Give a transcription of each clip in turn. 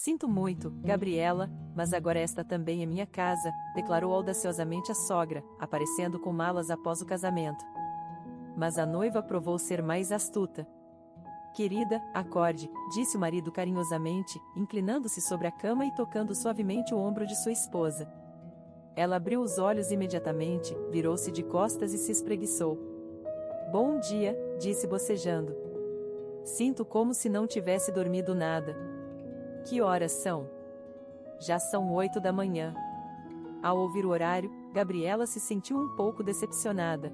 Sinto muito, Gabriela, mas agora esta também é minha casa, declarou audaciosamente a sogra, aparecendo com malas após o casamento. Mas a noiva provou ser mais astuta. Querida, acorde, disse o marido carinhosamente, inclinando-se sobre a cama e tocando suavemente o ombro de sua esposa. Ela abriu os olhos imediatamente, virou-se de costas e se espreguiçou. Bom dia, disse bocejando. Sinto como se não tivesse dormido nada. Que horas são? Já são 8 da manhã. Ao ouvir o horário, Gabriela se sentiu um pouco decepcionada.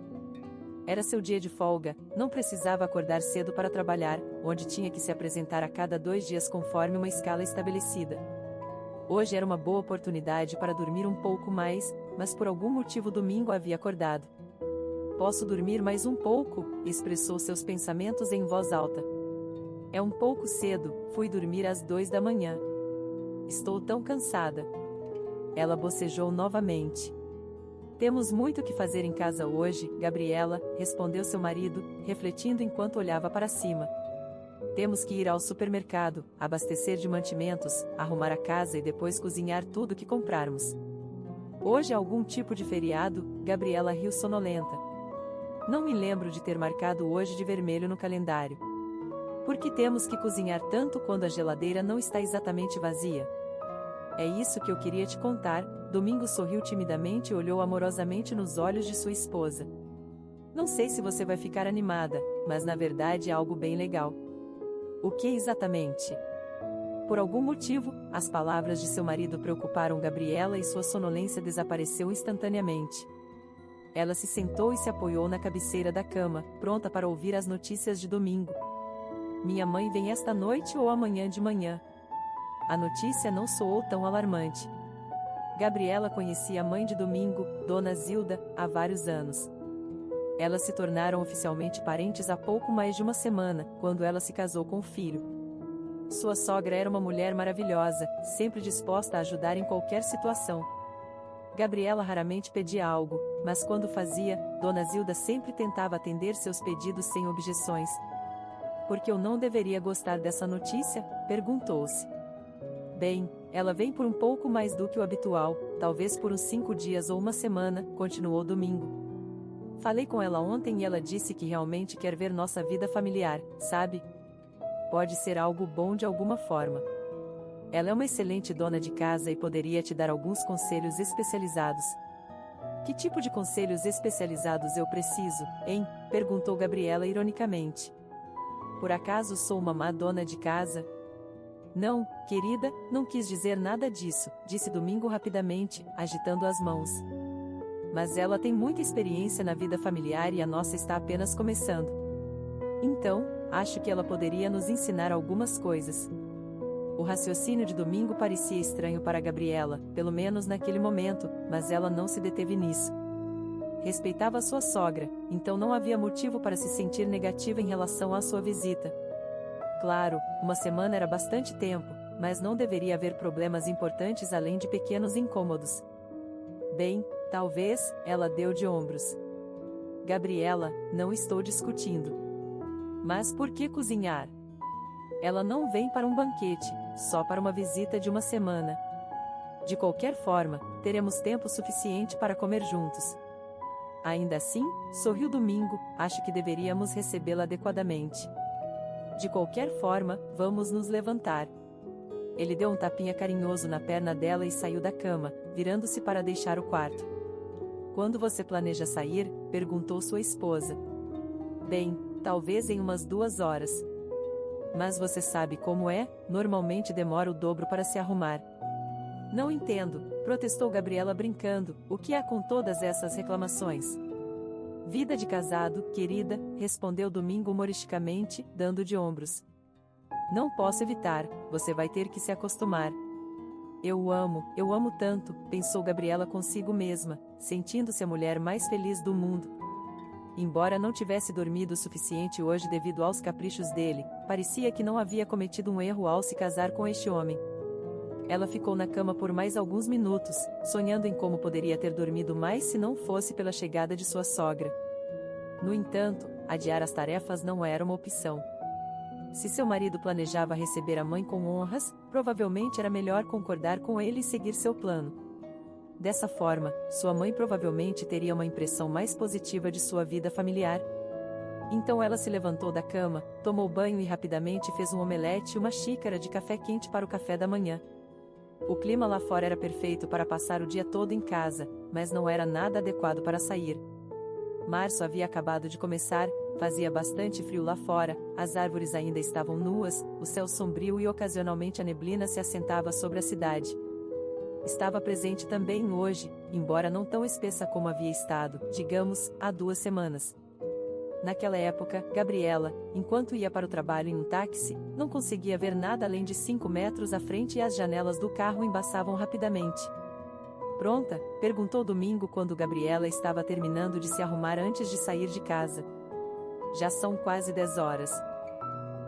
Era seu dia de folga, não precisava acordar cedo para trabalhar, onde tinha que se apresentar a cada 2 dias conforme uma escala estabelecida. Hoje era uma boa oportunidade para dormir um pouco mais, mas por algum motivo domingo havia acordado. Posso dormir mais um pouco? Expressou seus pensamentos em voz alta. É um pouco cedo, fui dormir às 2 da manhã. Estou tão cansada. Ela bocejou novamente. Temos muito que fazer em casa hoje, Gabriela, respondeu seu marido, refletindo enquanto olhava para cima. Temos que ir ao supermercado, abastecer de mantimentos, arrumar a casa e depois cozinhar tudo que comprarmos. Hoje é algum tipo de feriado? Gabriela riu sonolenta. Não me lembro de ter marcado hoje de vermelho no calendário. Por que temos que cozinhar tanto quando a geladeira não está exatamente vazia? É isso que eu queria te contar. Domingos sorriu timidamente e olhou amorosamente nos olhos de sua esposa. Não sei se você vai ficar animada, mas na verdade é algo bem legal. O que exatamente? Por algum motivo, as palavras de seu marido preocuparam Gabriela e sua sonolência desapareceu instantaneamente. Ela se sentou e se apoiou na cabeceira da cama, pronta para ouvir as notícias de domingo. Minha mãe vem esta noite ou amanhã de manhã? A notícia não soou tão alarmante. Gabriela conhecia a mãe de Domingo, Dona Zilda, há vários anos. Elas se tornaram oficialmente parentes há pouco mais de uma semana, quando ela se casou com o filho. Sua sogra era uma mulher maravilhosa, sempre disposta a ajudar em qualquer situação. Gabriela raramente pedia algo, mas quando fazia, Dona Zilda sempre tentava atender seus pedidos sem objeções. Por que eu não deveria gostar dessa notícia? Perguntou-se. Bem, ela vem por um pouco mais do que o habitual, talvez por uns 5 dias ou uma semana, continuou Domingo. Falei com ela ontem e ela disse que realmente quer ver nossa vida familiar, sabe? Pode ser algo bom de alguma forma. Ela é uma excelente dona de casa e poderia te dar alguns conselhos especializados. Que tipo de conselhos especializados eu preciso, hein? Perguntou Gabriela ironicamente. Por acaso sou uma má dona de casa? Não, querida, não quis dizer nada disso, disse Domingo rapidamente, agitando as mãos. Mas ela tem muita experiência na vida familiar e a nossa está apenas começando. Então, acho que ela poderia nos ensinar algumas coisas. O raciocínio de Domingo parecia estranho para Gabriela, pelo menos naquele momento, mas ela não se deteve nisso. Respeitava sua sogra, então não havia motivo para se sentir negativa em relação à sua visita. Claro, uma semana era bastante tempo, mas não deveria haver problemas importantes além de pequenos incômodos. Bem, talvez, ela deu de ombros. Gabriela, não estou discutindo. Mas por que cozinhar? Ela não vem para um banquete, só para uma visita de uma semana. De qualquer forma, teremos tempo suficiente para comer juntos. Ainda assim, sorriu Domingo, acho que deveríamos recebê-la adequadamente. De qualquer forma, vamos nos levantar. Ele deu um tapinha carinhoso na perna dela e saiu da cama, virando-se para deixar o quarto. Quando você planeja sair? Perguntou sua esposa. Bem, talvez em umas 2 horas. Mas você sabe como é, normalmente demora o dobro para se arrumar. Não entendo, protestou Gabriela brincando, o que há com todas essas reclamações? Vida de casado, querida, respondeu Domingo humoristicamente, dando de ombros. Não posso evitar, você vai ter que se acostumar. Eu amo tanto, pensou Gabriela consigo mesma, sentindo-se a mulher mais feliz do mundo. Embora não tivesse dormido o suficiente hoje devido aos caprichos dele, parecia que não havia cometido um erro ao se casar com este homem. Ela ficou na cama por mais alguns minutos, sonhando em como poderia ter dormido mais se não fosse pela chegada de sua sogra. No entanto, adiar as tarefas não era uma opção. Se seu marido planejava receber a mãe com honras, provavelmente era melhor concordar com ele e seguir seu plano. Dessa forma, sua mãe provavelmente teria uma impressão mais positiva de sua vida familiar. Então ela se levantou da cama, tomou banho e rapidamente fez um omelete e uma xícara de café quente para o café da manhã. O clima lá fora era perfeito para passar o dia todo em casa, mas não era nada adequado para sair. Março havia acabado de começar, fazia bastante frio lá fora, as árvores ainda estavam nuas, o céu sombrio e ocasionalmente a neblina se assentava sobre a cidade. Estava presente também hoje, embora não tão espessa como havia estado, digamos, há 2 semanas. Naquela época, Gabriela, enquanto ia para o trabalho em um táxi, não conseguia ver nada além de 5 metros à frente e as janelas do carro embaçavam rapidamente. Pronta? Perguntou Domingo quando Gabriela estava terminando de se arrumar antes de sair de casa. Já são quase 10 horas.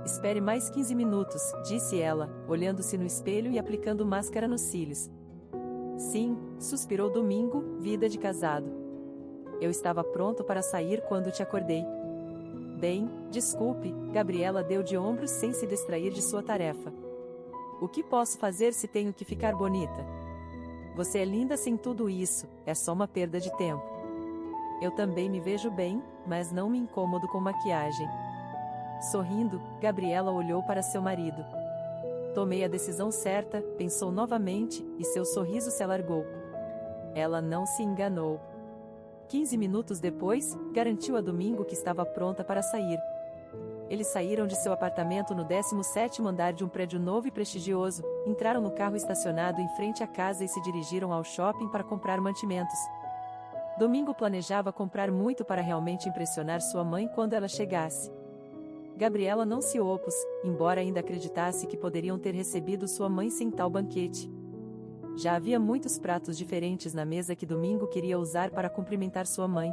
Espere mais 15 minutos, disse ela, olhando-se no espelho e aplicando máscara nos cílios. Sim, suspirou Domingo, vida de casado. Eu estava pronto para sair quando te acordei. Bem, desculpe, Gabriela deu de ombros sem se distrair de sua tarefa. O que posso fazer se tenho que ficar bonita? Você é linda sem tudo isso, é só uma perda de tempo. Eu também me vejo bem, mas não me incomodo com maquiagem. Sorrindo, Gabriela olhou para seu marido. Tomei a decisão certa, pensou novamente, e seu sorriso se alargou. Ela não se enganou. 15 minutos depois, garantiu a Domingo que estava pronta para sair. Eles saíram de seu apartamento no 17º andar de um prédio novo e prestigioso, entraram no carro estacionado em frente à casa e se dirigiram ao shopping para comprar mantimentos. Domingo planejava comprar muito para realmente impressionar sua mãe quando ela chegasse. Gabriela não se opôs, embora ainda acreditasse que poderiam ter recebido sua mãe sem tal banquete. Já havia muitos pratos diferentes na mesa que Domingo queria usar para cumprimentar sua mãe.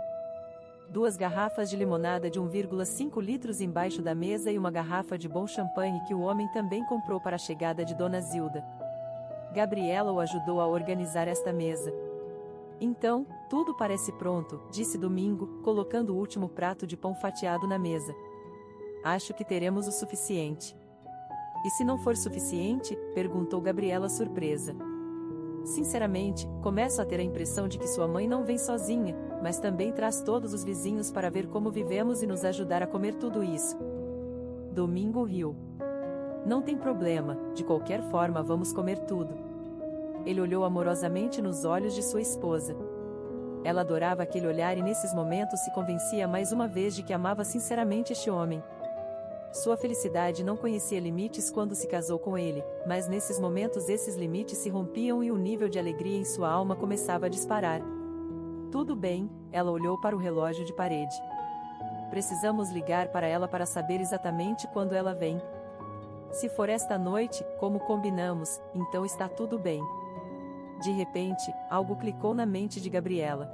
2 garrafas de limonada de 1,5 litros embaixo da mesa e uma garrafa de bom champanhe que o homem também comprou para a chegada de Dona Zilda. Gabriela o ajudou a organizar esta mesa. Então, tudo parece pronto, disse Domingo, colocando o último prato de pão fatiado na mesa. Acho que teremos o suficiente. E se não for suficiente? Perguntou Gabriela surpresa. Sinceramente, começo a ter a impressão de que sua mãe não vem sozinha, mas também traz todos os vizinhos para ver como vivemos e nos ajudar a comer tudo isso. Domingo riu. Não tem problema, de qualquer forma vamos comer tudo. Ele olhou amorosamente nos olhos de sua esposa. Ela adorava aquele olhar e nesses momentos se convencia mais uma vez de que amava sinceramente este homem. Sua felicidade não conhecia limites quando se casou com ele, mas nesses momentos esses limites se rompiam e o nível de alegria em sua alma começava a disparar. Tudo bem, ela olhou para o relógio de parede. Precisamos ligar para ela para saber exatamente quando ela vem. Se for esta noite, como combinamos, então está tudo bem. De repente, algo clicou na mente de Gabriela.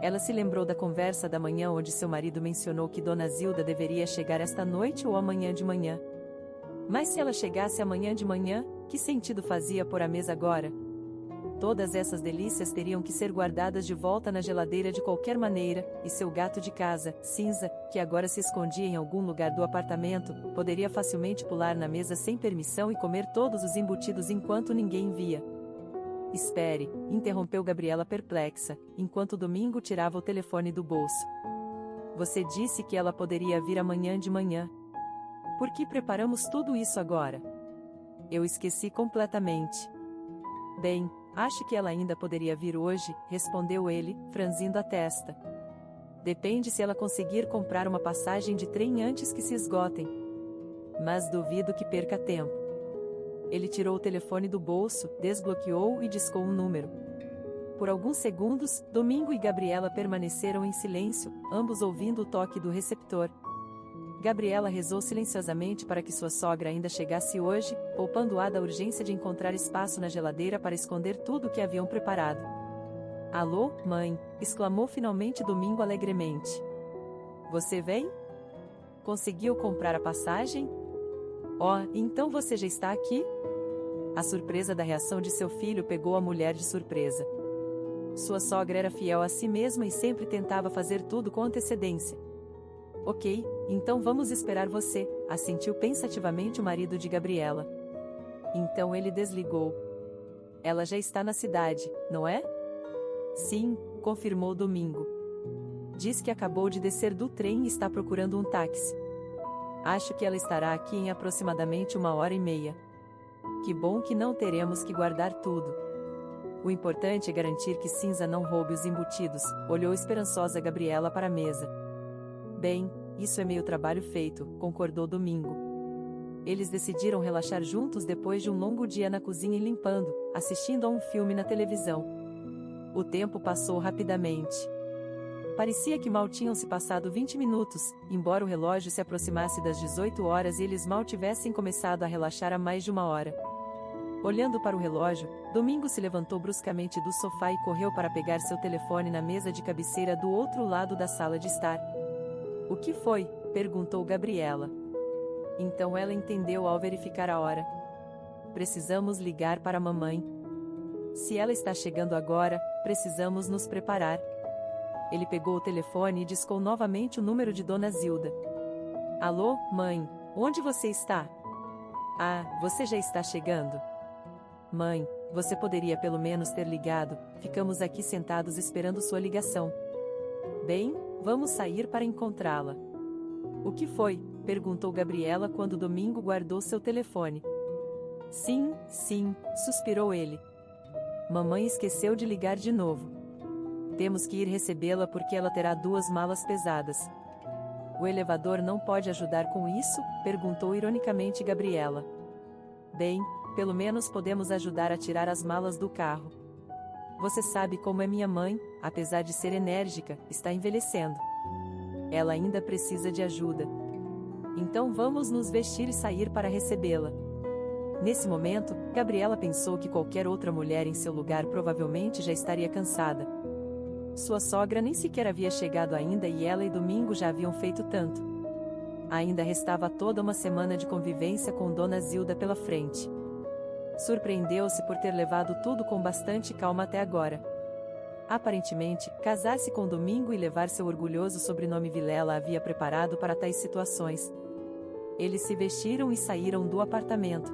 Ela se lembrou da conversa da manhã onde seu marido mencionou que Dona Zilda deveria chegar esta noite ou amanhã de manhã. Mas se ela chegasse amanhã de manhã, que sentido fazia pôr a mesa agora? Todas essas delícias teriam que ser guardadas de volta na geladeira de qualquer maneira, e seu gato de casa, Cinza, que agora se escondia em algum lugar do apartamento, poderia facilmente pular na mesa sem permissão e comer todos os embutidos enquanto ninguém via. Espere, interrompeu Gabriela perplexa, enquanto Domingo tirava o telefone do bolso. Você disse que ela poderia vir amanhã de manhã. Por que preparamos tudo isso agora? Eu esqueci completamente. Bem, acho que ela ainda poderia vir hoje, respondeu ele, franzindo a testa. Depende se ela conseguir comprar uma passagem de trem antes que se esgotem. Mas duvido que perca tempo. Ele tirou o telefone do bolso, desbloqueou e discou um número. Por alguns segundos, Domingo e Gabriela permaneceram em silêncio, ambos ouvindo o toque do receptor. Gabriela rezou silenciosamente para que sua sogra ainda chegasse hoje, poupando-a da urgência de encontrar espaço na geladeira para esconder tudo o que haviam preparado. Alô, mãe, exclamou finalmente Domingo alegremente. Você vem? Conseguiu comprar a passagem? Oh, então você já está aqui? A surpresa da reação de seu filho pegou a mulher de surpresa. Sua sogra era fiel a si mesma e sempre tentava fazer tudo com antecedência. Ok, então vamos esperar você, assentiu pensativamente o marido de Gabriela. Então ele desligou. Ela já está na cidade, não é? Sim, confirmou Domingo. Diz que acabou de descer do trem e está procurando um táxi. Acho que ela estará aqui em aproximadamente 1h30. Que bom que não teremos que guardar tudo. O importante é garantir que Cinza não roube os embutidos, olhou esperançosa Gabriela para a mesa. Bem, isso é meio trabalho feito, concordou Domingo. Eles decidiram relaxar juntos depois de um longo dia na cozinha e limpando, assistindo a um filme na televisão. O tempo passou rapidamente. Parecia que mal tinham se passado 20 minutos, embora o relógio se aproximasse das 18 horas e eles mal tivessem começado a relaxar há mais de 1 hora. Olhando para o relógio, Domingo se levantou bruscamente do sofá e correu para pegar seu telefone na mesa de cabeceira do outro lado da sala de estar. O que foi? Perguntou Gabriela. Então ela entendeu ao verificar a hora. Precisamos ligar para a mamãe. Se ela está chegando agora, precisamos nos preparar. Ele pegou o telefone e discou novamente o número de Dona Zilda. Alô, mãe, onde você está? Ah, você já está chegando? Mãe, você poderia pelo menos ter ligado, ficamos aqui sentados esperando sua ligação. Bem, vamos sair para encontrá-la. O que foi? Perguntou Gabriela quando Domingo guardou seu telefone. Sim, suspirou ele. Mamãe esqueceu de ligar de novo. Temos que ir recebê-la porque ela terá 2 malas pesadas. O elevador não pode ajudar com isso? Perguntou ironicamente Gabriela. Bem, pelo menos podemos ajudar a tirar as malas do carro. Você sabe como é minha mãe, apesar de ser enérgica, está envelhecendo. Ela ainda precisa de ajuda. Então vamos nos vestir e sair para recebê-la. Nesse momento, Gabriela pensou que qualquer outra mulher em seu lugar provavelmente já estaria cansada. Sua sogra nem sequer havia chegado ainda e ela e Domingo já haviam feito tanto. Ainda restava toda uma semana de convivência com Dona Zilda pela frente. Surpreendeu-se por ter levado tudo com bastante calma até agora. Aparentemente, casar-se com Domingo e levar seu orgulhoso sobrenome Vilela a havia preparado para tais situações. Eles se vestiram e saíram do apartamento.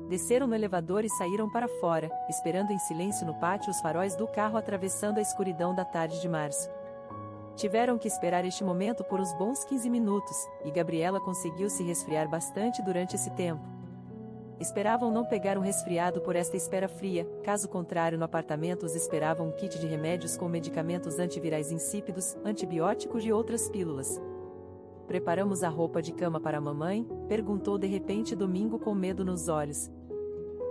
Desceram no elevador e saíram para fora, esperando em silêncio no pátio os faróis do carro atravessando a escuridão da tarde de março. Tiveram que esperar este momento por uns bons 15 minutos, e Gabriela conseguiu se resfriar bastante durante esse tempo. Esperavam não pegar um resfriado por esta espera fria, caso contrário no apartamento os esperava um kit de remédios com medicamentos antivirais insípidos, antibióticos e outras pílulas. Preparamos a roupa de cama para a mamãe? Perguntou de repente Domingo com medo nos olhos.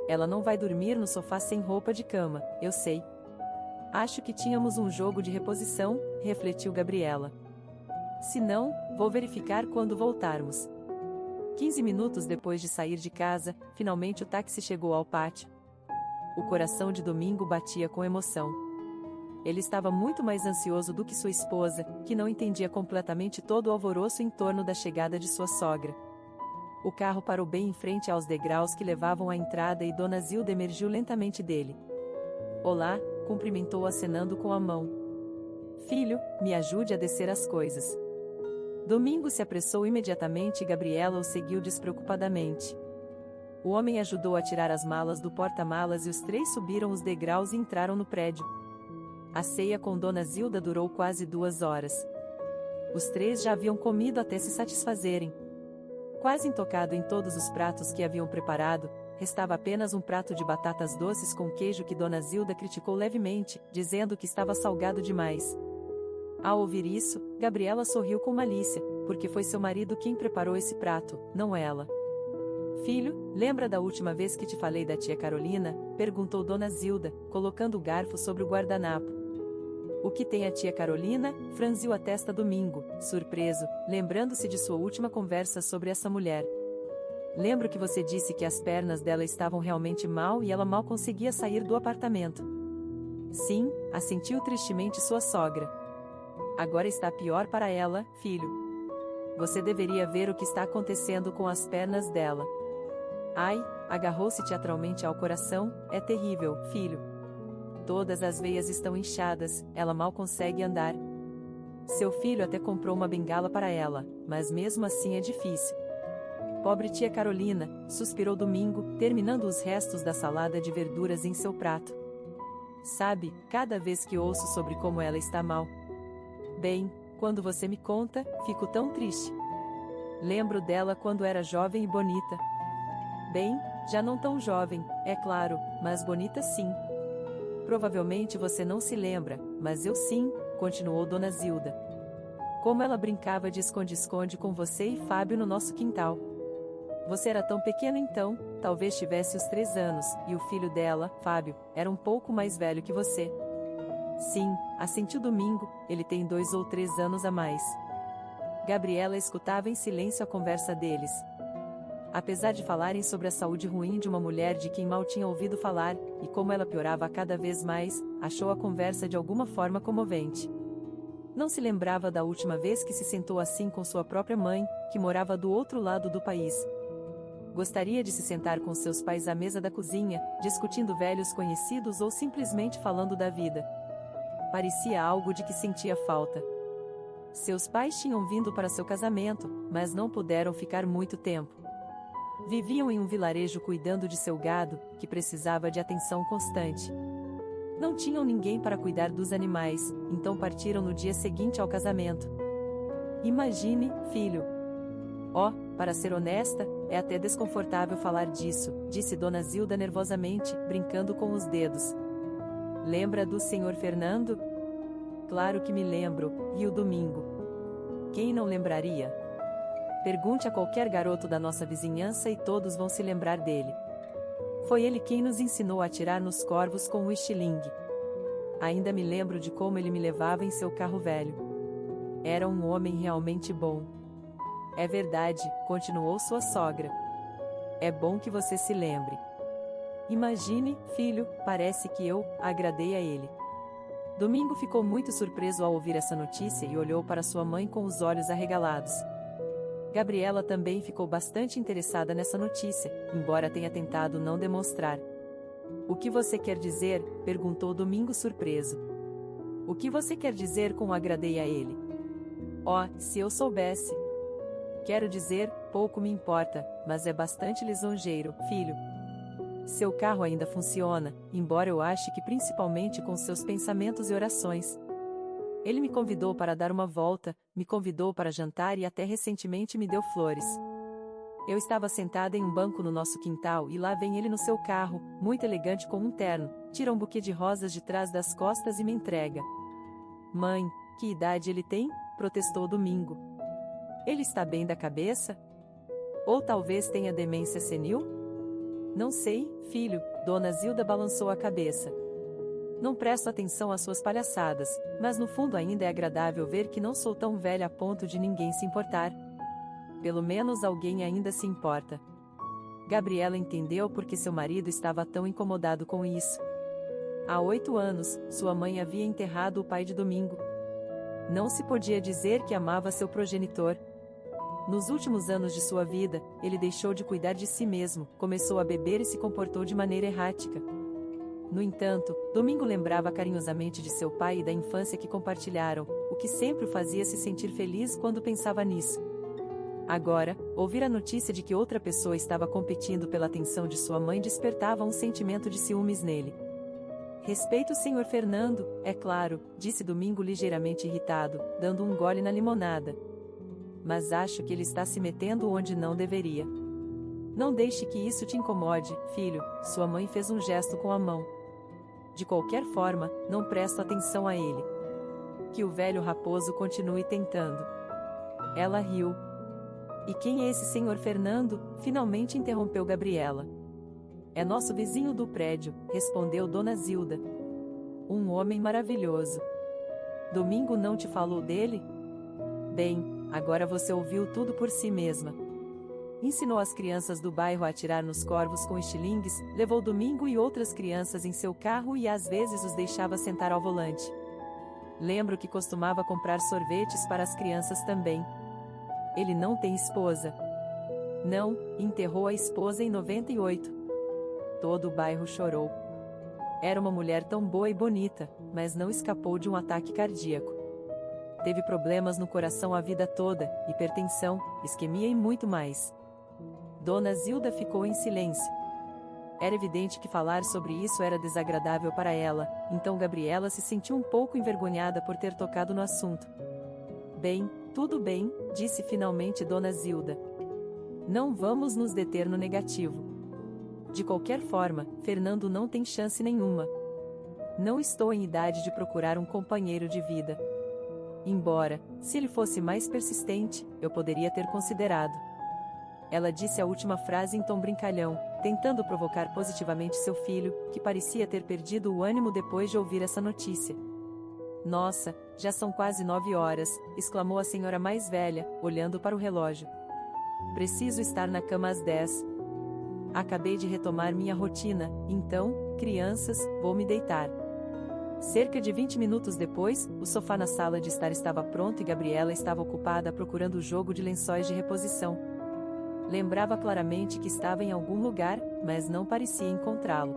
Ela não vai dormir no sofá sem roupa de cama, eu sei. Acho que tínhamos um jogo de reposição, refletiu Gabriela. Se não, vou verificar quando voltarmos. 15 minutos depois de sair de casa, finalmente o táxi chegou ao pátio. O coração de Domingo batia com emoção. Ele estava muito mais ansioso do que sua esposa, que não entendia completamente todo o alvoroço em torno da chegada de sua sogra. O carro parou bem em frente aos degraus que levavam à entrada e Dona Zilda emergiu lentamente dele. Olá, cumprimentou acenando com a mão. Filho, me ajude a descer as coisas. Domingo se apressou imediatamente e Gabriela o seguiu despreocupadamente. O homem ajudou a tirar as malas do porta-malas e os 3 subiram os degraus e entraram no prédio. A ceia com Dona Zilda durou quase 2 horas. Os 3 já haviam comido até se satisfazerem. Quase intocado em todos os pratos que haviam preparado, restava apenas um prato de batatas doces com queijo que Dona Zilda criticou levemente, dizendo que estava salgado demais. Ao ouvir isso, Gabriela sorriu com malícia, porque foi seu marido quem preparou esse prato, não ela. Filho, lembra da última vez que te falei da tia Carolina? Perguntou Dona Zilda, colocando o garfo sobre o guardanapo. O que tem a tia Carolina? Franziu a testa Domingo, surpreso, lembrando-se de sua última conversa sobre essa mulher. Lembro que você disse que as pernas dela estavam realmente mal e ela mal conseguia sair do apartamento. Sim, assentiu tristemente sua sogra. Agora está pior para ela, filho. Você deveria ver o que está acontecendo com as pernas dela. Ai, agarrou-se teatralmente ao coração, é terrível, filho. Todas as veias estão inchadas, ela mal consegue andar. Seu filho até comprou uma bengala para ela, mas mesmo assim é difícil. Pobre tia Carolina, suspirou Domingo, terminando os restos da salada de verduras em seu prato. Sabe, cada vez que ouço sobre como ela está mal. Bem, quando você me conta, fico tão triste. Lembro dela quando era jovem e bonita. Bem, já não tão jovem, é claro, mas bonita sim. Provavelmente você não se lembra, mas eu sim, continuou Dona Zilda. Como ela brincava de esconde-esconde com você e Fábio no nosso quintal. Você era tão pequeno então, talvez tivesse os 3 anos, e o filho dela, Fábio, era um pouco mais velho que você. Sim, assentiu Domingo, ele tem 2 ou 3 anos a mais. Gabriela escutava em silêncio a conversa deles. Apesar de falarem sobre a saúde ruim de uma mulher de quem mal tinha ouvido falar, e como ela piorava cada vez mais, achou a conversa de alguma forma comovente. Não se lembrava da última vez que se sentou assim com sua própria mãe, que morava do outro lado do país. Gostaria de se sentar com seus pais à mesa da cozinha, discutindo velhos conhecidos ou simplesmente falando da vida. Parecia algo de que sentia falta. Seus pais tinham vindo para seu casamento, mas não puderam ficar muito tempo. Viviam em um vilarejo cuidando de seu gado, que precisava de atenção constante. Não tinham ninguém para cuidar dos animais, então partiram no dia seguinte ao casamento. Imagine, filho. Oh, para ser honesta, é até desconfortável falar disso, disse Dona Zilda nervosamente, brincando com os dedos. Lembra do Sr. Fernando? Claro que me lembro, riu Domingo. Quem não lembraria? Pergunte a qualquer garoto da nossa vizinhança e todos vão se lembrar dele. Foi ele quem nos ensinou a atirar nos corvos com o estilingue. Ainda me lembro de como ele me levava em seu carro velho. Era um homem realmente bom. É verdade, continuou sua sogra. É bom que você se lembre. Imagine, filho, parece que eu agradei a ele. Domingo ficou muito surpreso ao ouvir essa notícia e olhou para sua mãe com os olhos arregalados. Gabriela também ficou bastante interessada nessa notícia, embora tenha tentado não demonstrar. O que você quer dizer? Perguntou Domingo surpreso. O que você quer dizer com agradei a ele? Oh, se eu soubesse. Quero dizer, pouco me importa, mas é bastante lisonjeiro, filho. Seu carro ainda funciona, embora eu ache que principalmente com seus pensamentos e orações. Ele me convidou para dar uma volta, me convidou para jantar e até recentemente me deu flores. Eu estava sentada em um banco no nosso quintal e lá vem ele no seu carro, muito elegante com um terno, tira um buquê de rosas de trás das costas e me entrega. Mãe, que idade ele tem? Protestou Domingo. Ele está bem da cabeça? Ou talvez tenha demência senil? Não sei, filho, Dona Zilda balançou a cabeça. Não presto atenção às suas palhaçadas, mas no fundo ainda é agradável ver que não sou tão velha a ponto de ninguém se importar. Pelo menos alguém ainda se importa. Gabriela entendeu porque seu marido estava tão incomodado com isso. Há 8 anos, sua mãe havia enterrado o pai de Domingo. Não se podia dizer que amava seu progenitor. Nos últimos anos de sua vida, ele deixou de cuidar de si mesmo, começou a beber e se comportou de maneira errática. No entanto, Domingo lembrava carinhosamente de seu pai e da infância que compartilharam, o que sempre o fazia se sentir feliz quando pensava nisso. Agora, ouvir a notícia de que outra pessoa estava competindo pela atenção de sua mãe despertava um sentimento de ciúmes nele. Respeito o Sr. Fernando, é claro, disse Domingo ligeiramente irritado, dando um gole na limonada. Mas acho que ele está se metendo onde não deveria. Não deixe que isso te incomode, filho, sua mãe fez um gesto com a mão. De qualquer forma, não presto atenção a ele. Que o velho raposo continue tentando. Ela riu. E quem é esse Sr. Fernando? Finalmente interrompeu Gabriela. É nosso vizinho do prédio, respondeu Dona Zilda. Um homem maravilhoso. Domingo não te falou dele? Bem, agora você ouviu tudo por si mesma. Ensinou as crianças do bairro a atirar nos corvos com estilingues, levou Domingo e outras crianças em seu carro e às vezes os deixava sentar ao volante. Lembro que costumava comprar sorvetes para as crianças também. Ele não tem esposa. Não, enterrou a esposa em 98. Todo o bairro chorou. Era uma mulher tão boa e bonita, mas não escapou de um ataque cardíaco. Teve problemas no coração a vida toda, hipertensão, isquemia e muito mais. Dona Zilda ficou em silêncio. Era evidente que falar sobre isso era desagradável para ela, então Gabriela se sentiu um pouco envergonhada por ter tocado no assunto. Bem, tudo bem, disse finalmente Dona Zilda. Não vamos nos deter no negativo. De qualquer forma, Fernando não tem chance nenhuma. Não estou em idade de procurar um companheiro de vida. Embora, se ele fosse mais persistente, eu poderia ter considerado. Ela disse a última frase em tom brincalhão, tentando provocar positivamente seu filho, que parecia ter perdido o ânimo depois de ouvir essa notícia. Nossa, já são quase 9 horas, exclamou a senhora mais velha, olhando para o relógio. Preciso estar na cama às 10. Acabei de retomar minha rotina, então, crianças, vou me deitar. Cerca de 20 minutos depois, o sofá na sala de estar estava pronto e Gabriela estava ocupada procurando o jogo de lençóis de reposição. Lembrava claramente que estava em algum lugar, mas não parecia encontrá-lo.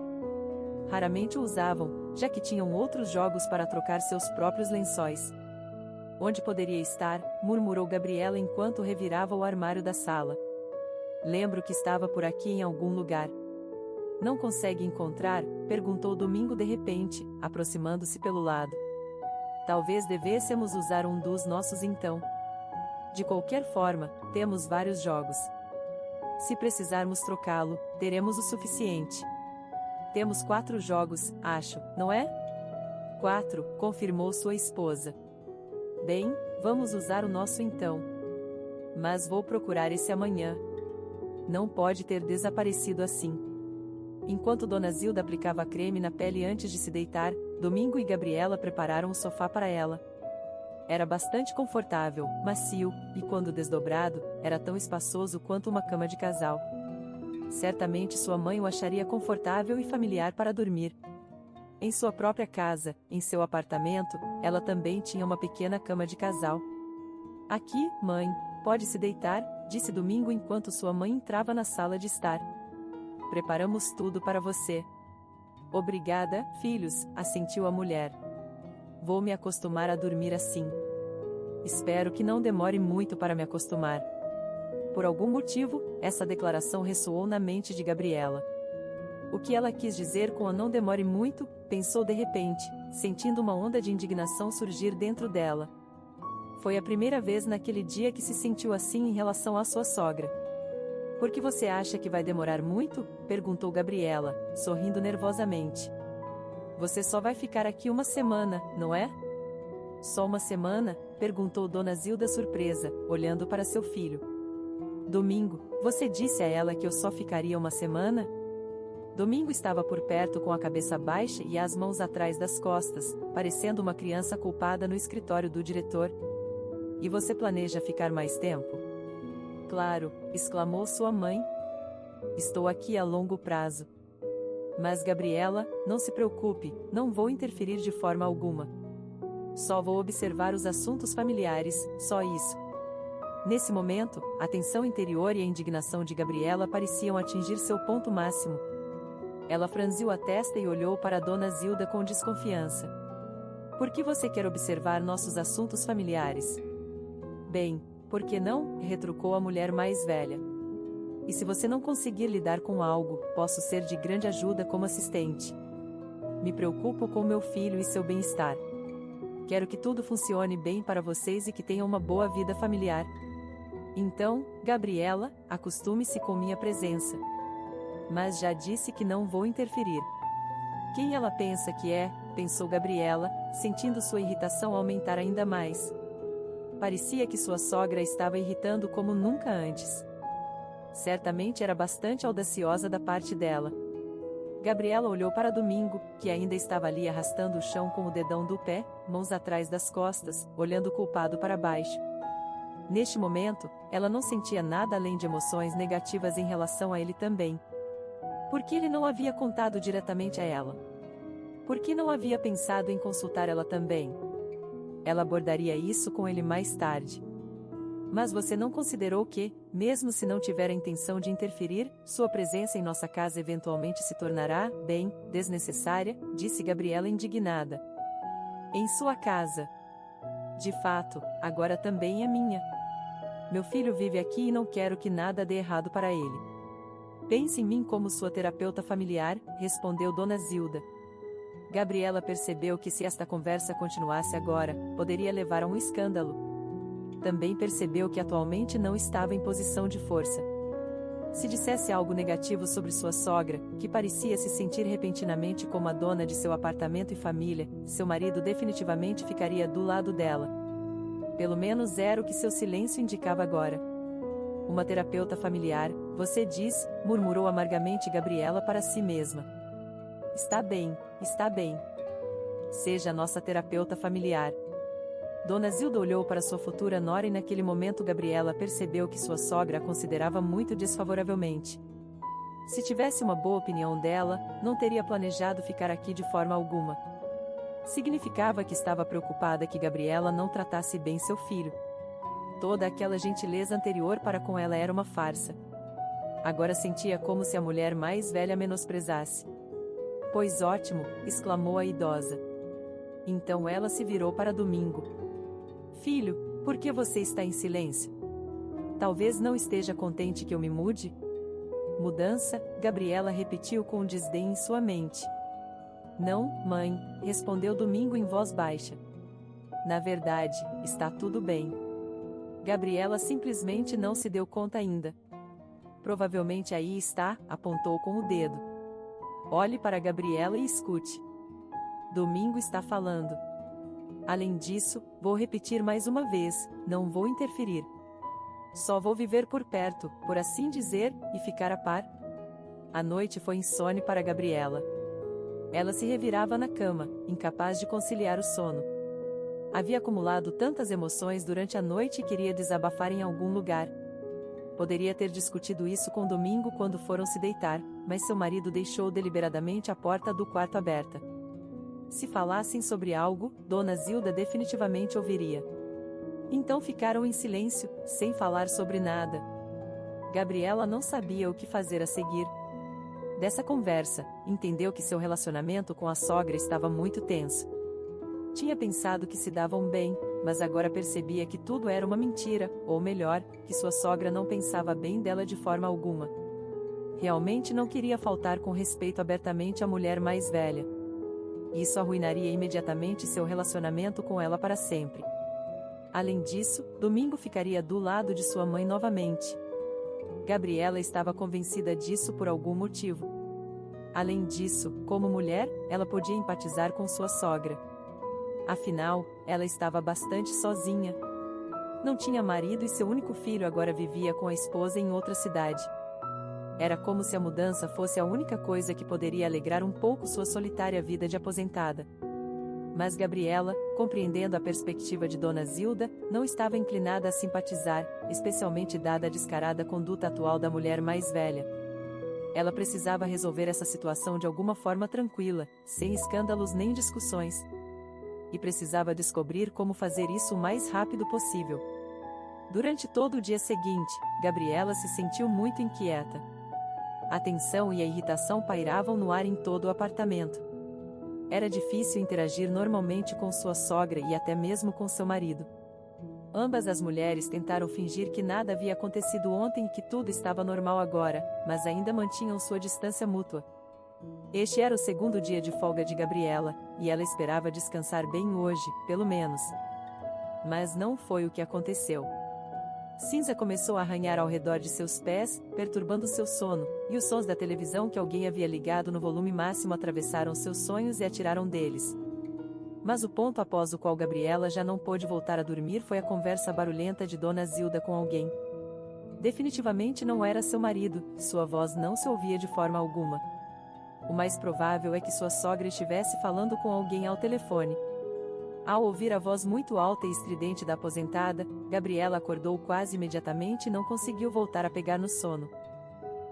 Raramente o usavam, já que tinham outros jogos para trocar seus próprios lençóis. Onde poderia estar? Murmurou Gabriela enquanto revirava o armário da sala. Lembro que estava por aqui em algum lugar. Não consegue encontrar? Perguntou Domingo de repente, aproximando-se pelo lado. Talvez devêssemos usar um dos nossos então. De qualquer forma, temos vários jogos. Se precisarmos trocá-lo, teremos o suficiente. Temos 4 jogos, acho, não é? 4, confirmou sua esposa. Bem, vamos usar o nosso então. Mas vou procurar esse amanhã. Não pode ter desaparecido assim. Enquanto Dona Zilda aplicava creme na pele antes de se deitar, Domingo e Gabriela prepararam o sofá para ela. Era bastante confortável, macio, e quando desdobrado, era tão espaçoso quanto uma cama de casal. Certamente sua mãe o acharia confortável e familiar para dormir. Em sua própria casa, em seu apartamento, ela também tinha uma pequena cama de casal. Aqui, mãe, pode se deitar, disse Domingo enquanto sua mãe entrava na sala de estar. Preparamos tudo para você. Obrigada, filhos, assentiu a mulher. Vou me acostumar a dormir assim. Espero que não demore muito para me acostumar. Por algum motivo, essa declaração ressoou na mente de Gabriela. O que ela quis dizer com a não demore muito, pensou de repente, sentindo uma onda de indignação surgir dentro dela. Foi a primeira vez naquele dia que se sentiu assim em relação à sua sogra. Por que você acha que vai demorar muito? Perguntou Gabriela, sorrindo nervosamente. Você só vai ficar aqui uma semana, não é? Só uma semana? Perguntou Dona Zilda surpresa, olhando para seu filho. Domingo, você disse a ela que eu só ficaria uma semana? Domingo estava por perto com a cabeça baixa e as mãos atrás das costas, parecendo uma criança culpada no escritório do diretor. E você planeja ficar mais tempo? Claro, exclamou sua mãe. Estou aqui a longo prazo. Mas Gabriela, não se preocupe, não vou interferir de forma alguma. Só vou observar os assuntos familiares, só isso. Nesse momento, a tensão interior e a indignação de Gabriela pareciam atingir seu ponto máximo. Ela franziu a testa e olhou para Dona Zilda com desconfiança. Por que você quer observar nossos assuntos familiares? Bem, por que não? Retrucou a mulher mais velha. E se você não conseguir lidar com algo, posso ser de grande ajuda como assistente. Me preocupo com meu filho e seu bem-estar. Quero que tudo funcione bem para vocês e que tenham uma boa vida familiar. Então, Gabriela, acostume-se com minha presença. Mas já disse que não vou interferir. Quem ela pensa que é? Pensou Gabriela, sentindo sua irritação aumentar ainda mais. Parecia que sua sogra estava irritando como nunca antes. Certamente era bastante audaciosa da parte dela. Gabriela olhou para Domingo, que ainda estava ali arrastando o chão com o dedão do pé, mãos atrás das costas, olhando culpado para baixo. Neste momento, ela não sentia nada além de emoções negativas em relação a ele também. Por que ele não havia contado diretamente a ela? Por que não havia pensado em consultar ela também? Ela abordaria isso com ele mais tarde. Mas você não considerou que, mesmo se não tiver a intenção de interferir, sua presença em nossa casa eventualmente se tornará, bem, desnecessária, disse Gabriela indignada. Em sua casa. De fato, agora também é minha. Meu filho vive aqui e não quero que nada dê errado para ele. Pense em mim como sua terapeuta familiar, respondeu Dona Zilda. Gabriela percebeu que se esta conversa continuasse agora, poderia levar a um escândalo. Também percebeu que atualmente não estava em posição de força. Se dissesse algo negativo sobre sua sogra, que parecia se sentir repentinamente como a dona de seu apartamento e família, seu marido definitivamente ficaria do lado dela. Pelo menos era o que seu silêncio indicava agora. Uma terapeuta familiar, você diz, murmurou amargamente Gabriela para si mesma. Está bem, está bem. Seja a nossa terapeuta familiar. Dona Zilda olhou para sua futura nora e naquele momento Gabriela percebeu que sua sogra a considerava muito desfavoravelmente. Se tivesse uma boa opinião dela, não teria planejado ficar aqui de forma alguma. Significava que estava preocupada que Gabriela não tratasse bem seu filho. Toda aquela gentileza anterior para com ela era uma farsa. Agora sentia como se a mulher mais velha menosprezasse. Pois ótimo, exclamou a idosa. Então ela se virou para Domingo. Filho, por que você está em silêncio? Talvez não esteja contente que eu me mude? Mudança, Gabriela repetiu com desdém em sua mente. Não, mãe, respondeu Domingo em voz baixa. Na verdade, está tudo bem. Gabriela simplesmente não se deu conta ainda. Provavelmente aí está, apontou com o dedo. Olhe para Gabriela e escute. Domingo está falando. Além disso, vou repetir mais uma vez, não vou interferir. Só vou viver por perto, por assim dizer, e ficar a par. A noite foi insone para Gabriela. Ela se revirava na cama, incapaz de conciliar o sono. Havia acumulado tantas emoções durante a noite e queria desabafar em algum lugar. Poderia ter discutido isso com Domingo quando foram se deitar, mas seu marido deixou deliberadamente a porta do quarto aberta. Se falassem sobre algo, Dona Zilda definitivamente ouviria. Então ficaram em silêncio, sem falar sobre nada. Gabriela não sabia o que fazer a seguir. Dessa conversa, entendeu que seu relacionamento com a sogra estava muito tenso. Tinha pensado que se davam bem, mas agora percebia que tudo era uma mentira, ou melhor, que sua sogra não pensava bem dela de forma alguma. Realmente não queria faltar com respeito abertamente à mulher mais velha. Isso arruinaria imediatamente seu relacionamento com ela para sempre. Além disso, Domingo ficaria do lado de sua mãe novamente. Gabriela estava convencida disso por algum motivo. Além disso, como mulher, ela podia empatizar com sua sogra. Afinal, ela estava bastante sozinha. Não tinha marido e seu único filho agora vivia com a esposa em outra cidade. Era como se a mudança fosse a única coisa que poderia alegrar um pouco sua solitária vida de aposentada. Mas Gabriela, compreendendo a perspectiva de Dona Zilda, não estava inclinada a simpatizar, especialmente dada a descarada conduta atual da mulher mais velha. Ela precisava resolver essa situação de alguma forma tranquila, sem escândalos nem discussões. E precisava descobrir como fazer isso o mais rápido possível. Durante todo o dia seguinte, Gabriela se sentiu muito inquieta. A tensão e a irritação pairavam no ar em todo o apartamento. Era difícil interagir normalmente com sua sogra e até mesmo com seu marido. Ambas as mulheres tentaram fingir que nada havia acontecido ontem e que tudo estava normal agora, mas ainda mantinham sua distância mútua. Este era o segundo dia de folga de Gabriela, e ela esperava descansar bem hoje, pelo menos. Mas não foi o que aconteceu. Cinza começou a arranhar ao redor de seus pés, perturbando seu sono, e os sons da televisão que alguém havia ligado no volume máximo atravessaram seus sonhos e a tiraram deles. Mas o ponto após o qual Gabriela já não pôde voltar a dormir foi a conversa barulhenta de Dona Zilda com alguém. Definitivamente não era seu marido, sua voz não se ouvia de forma alguma. O mais provável é que sua sogra estivesse falando com alguém ao telefone. Ao ouvir a voz muito alta e estridente da aposentada, Gabriela acordou quase imediatamente e não conseguiu voltar a pegar no sono.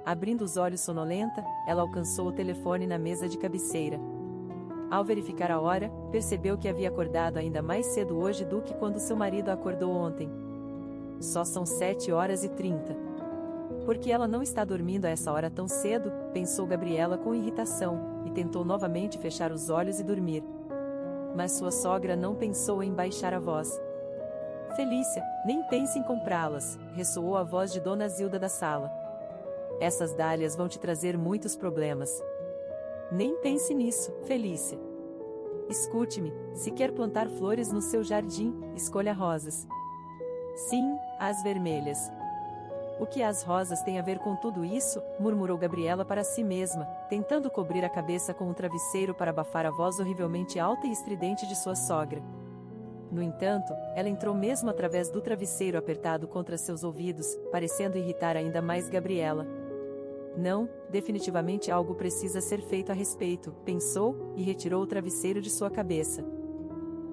Abrindo os olhos sonolenta, ela alcançou o telefone na mesa de cabeceira. Ao verificar a hora, percebeu que havia acordado ainda mais cedo hoje do que quando seu marido a acordou ontem. Só são 7h30. Por que ela não está dormindo a essa hora tão cedo? Pensou Gabriela com irritação, e tentou novamente fechar os olhos e dormir. Mas sua sogra não pensou em baixar a voz. Felícia, nem pense em comprá-las, ressoou a voz de Dona Zilda da sala. Essas dálias vão te trazer muitos problemas. Nem pense nisso, Felícia. Escute-me, se quer plantar flores no seu jardim, escolha rosas. Sim, as vermelhas. O que as rosas têm a ver com tudo isso? Murmurou Gabriela para si mesma, tentando cobrir a cabeça com um travesseiro para abafar a voz horrivelmente alta e estridente de sua sogra. No entanto, ela entrou mesmo através do travesseiro apertado contra seus ouvidos, parecendo irritar ainda mais Gabriela. Não, definitivamente algo precisa ser feito a respeito, pensou, e retirou o travesseiro de sua cabeça.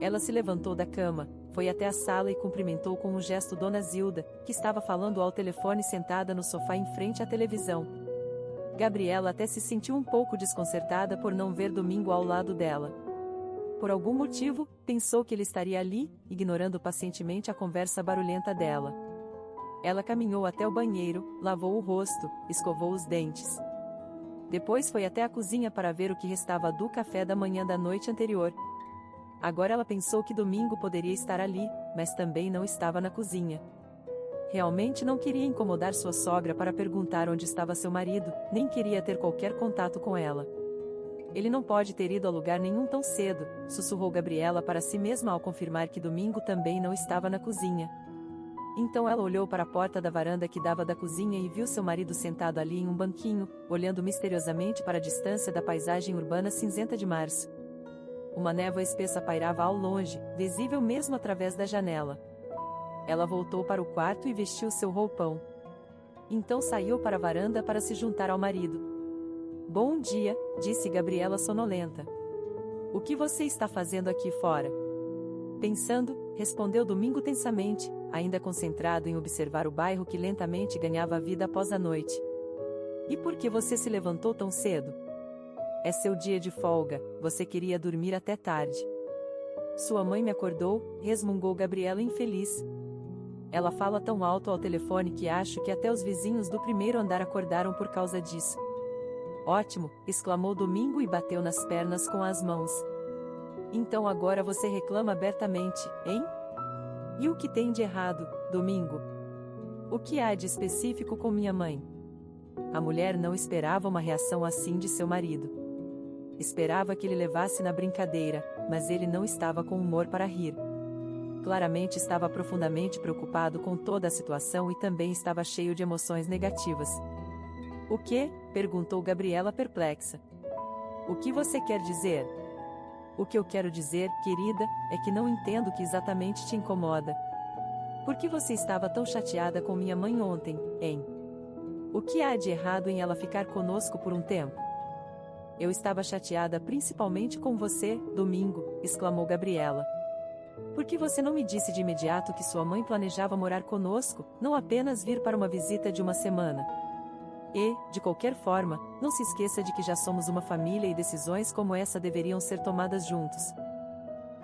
Ela se levantou da cama, foi até a sala e cumprimentou com um gesto Dona Zilda, que estava falando ao telefone sentada no sofá em frente à televisão. Gabriela até se sentiu um pouco desconcertada por não ver Domingo ao lado dela. Por algum motivo, pensou que ele estaria ali, ignorando pacientemente a conversa barulhenta dela. Ela caminhou até o banheiro, lavou o rosto, escovou os dentes. Depois foi até a cozinha para ver o que restava do café da manhã da noite anterior. Agora ela pensou que Domingo poderia estar ali, mas também não estava na cozinha. Realmente não queria incomodar sua sogra para perguntar onde estava seu marido, nem queria ter qualquer contato com ela. Ele não pode ter ido a lugar nenhum tão cedo, sussurrou Gabriela para si mesma ao confirmar que Domingo também não estava na cozinha. Então ela olhou para a porta da varanda que dava da cozinha e viu seu marido sentado ali em um banquinho, olhando misteriosamente para a distância da paisagem urbana cinzenta de março. Uma névoa espessa pairava ao longe, visível mesmo através da janela. Ela voltou para o quarto e vestiu seu roupão. Então saiu para a varanda para se juntar ao marido. Bom dia, disse Gabriela sonolenta. O que você está fazendo aqui fora? Pensando, respondeu Domingo tensamente, ainda concentrado em observar o bairro que lentamente ganhava vida após a noite. E por que você se levantou tão cedo? É seu dia de folga, você queria dormir até tarde. Sua mãe me acordou, resmungou Gabriela infeliz. Ela fala tão alto ao telefone que acho que até os vizinhos do primeiro andar acordaram por causa disso. Ótimo, exclamou Domingo e bateu nas pernas com as mãos. Então agora você reclama abertamente, hein? E o que tem de errado, Domingo? O que há de específico com minha mãe? A mulher não esperava uma reação assim de seu marido. Esperava que ele levasse na brincadeira, mas ele não estava com humor para rir. Claramente estava profundamente preocupado com toda a situação e também estava cheio de emoções negativas. O que? Perguntou Gabriela perplexa. O que você quer dizer? O que eu quero dizer, querida, é que não entendo o que exatamente te incomoda. Por que você estava tão chateada com minha mãe ontem, hein? O que há de errado em ela ficar conosco por um tempo? Eu estava chateada principalmente com você, Domingo, exclamou Gabriela. Por que você não me disse de imediato que sua mãe planejava morar conosco, não apenas vir para uma visita de uma semana? E, de qualquer forma, não se esqueça de que já somos uma família e decisões como essa deveriam ser tomadas juntos.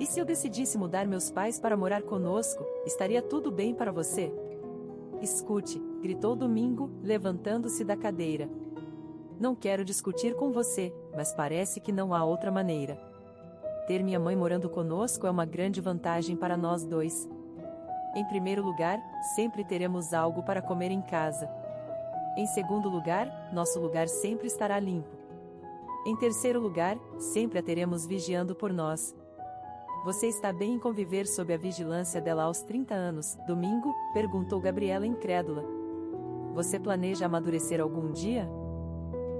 E se eu decidisse mudar meus pais para morar conosco, estaria tudo bem para você? Escute, gritou Domingo, levantando-se da cadeira. Não quero discutir com você, mas parece que não há outra maneira. Ter minha mãe morando conosco é uma grande vantagem para nós dois. Em primeiro lugar, sempre teremos algo para comer em casa. Em segundo lugar, nosso lugar sempre estará limpo. Em terceiro lugar, sempre a teremos vigiando por nós. Você está bem em conviver sob a vigilância dela aos 30 anos, Domingo? Perguntou Gabriela incrédula. Você planeja amadurecer algum dia?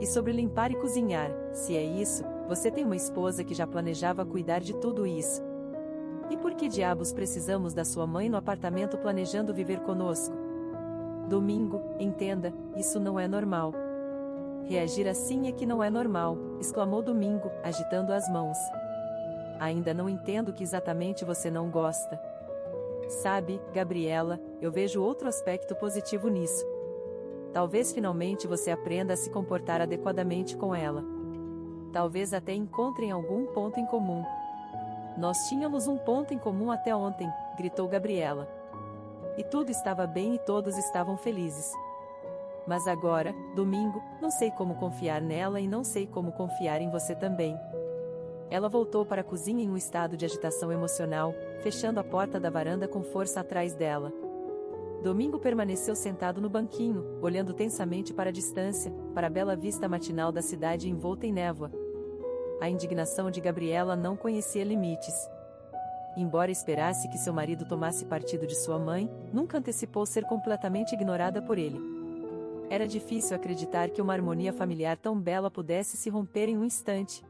E sobre limpar e cozinhar, se é isso, você tem uma esposa que já planejava cuidar de tudo isso. E por que diabos precisamos da sua mãe no apartamento planejando viver conosco? Domingo, entenda, isso não é normal. Reagir assim é que não é normal, exclamou Domingo, agitando as mãos. Ainda não entendo o que exatamente você não gosta. Sabe, Gabriela, eu vejo outro aspecto positivo nisso. Talvez finalmente você aprenda a se comportar adequadamente com ela. Talvez até encontrem algum ponto em comum. Nós tínhamos um ponto em comum até ontem, gritou Gabriela. E tudo estava bem e todos estavam felizes. Mas agora, Domingo, não sei como confiar nela e não sei como confiar em você também. Ela voltou para a cozinha em um estado de agitação emocional, fechando a porta da varanda com força atrás dela. Domingo permaneceu sentado no banquinho, olhando tensamente para a distância, para a bela vista matinal da cidade envolta em névoa. A indignação de Gabriela não conhecia limites. Embora esperasse que seu marido tomasse partido de sua mãe, nunca antecipou ser completamente ignorada por ele. Era difícil acreditar que uma harmonia familiar tão bela pudesse se romper em um instante.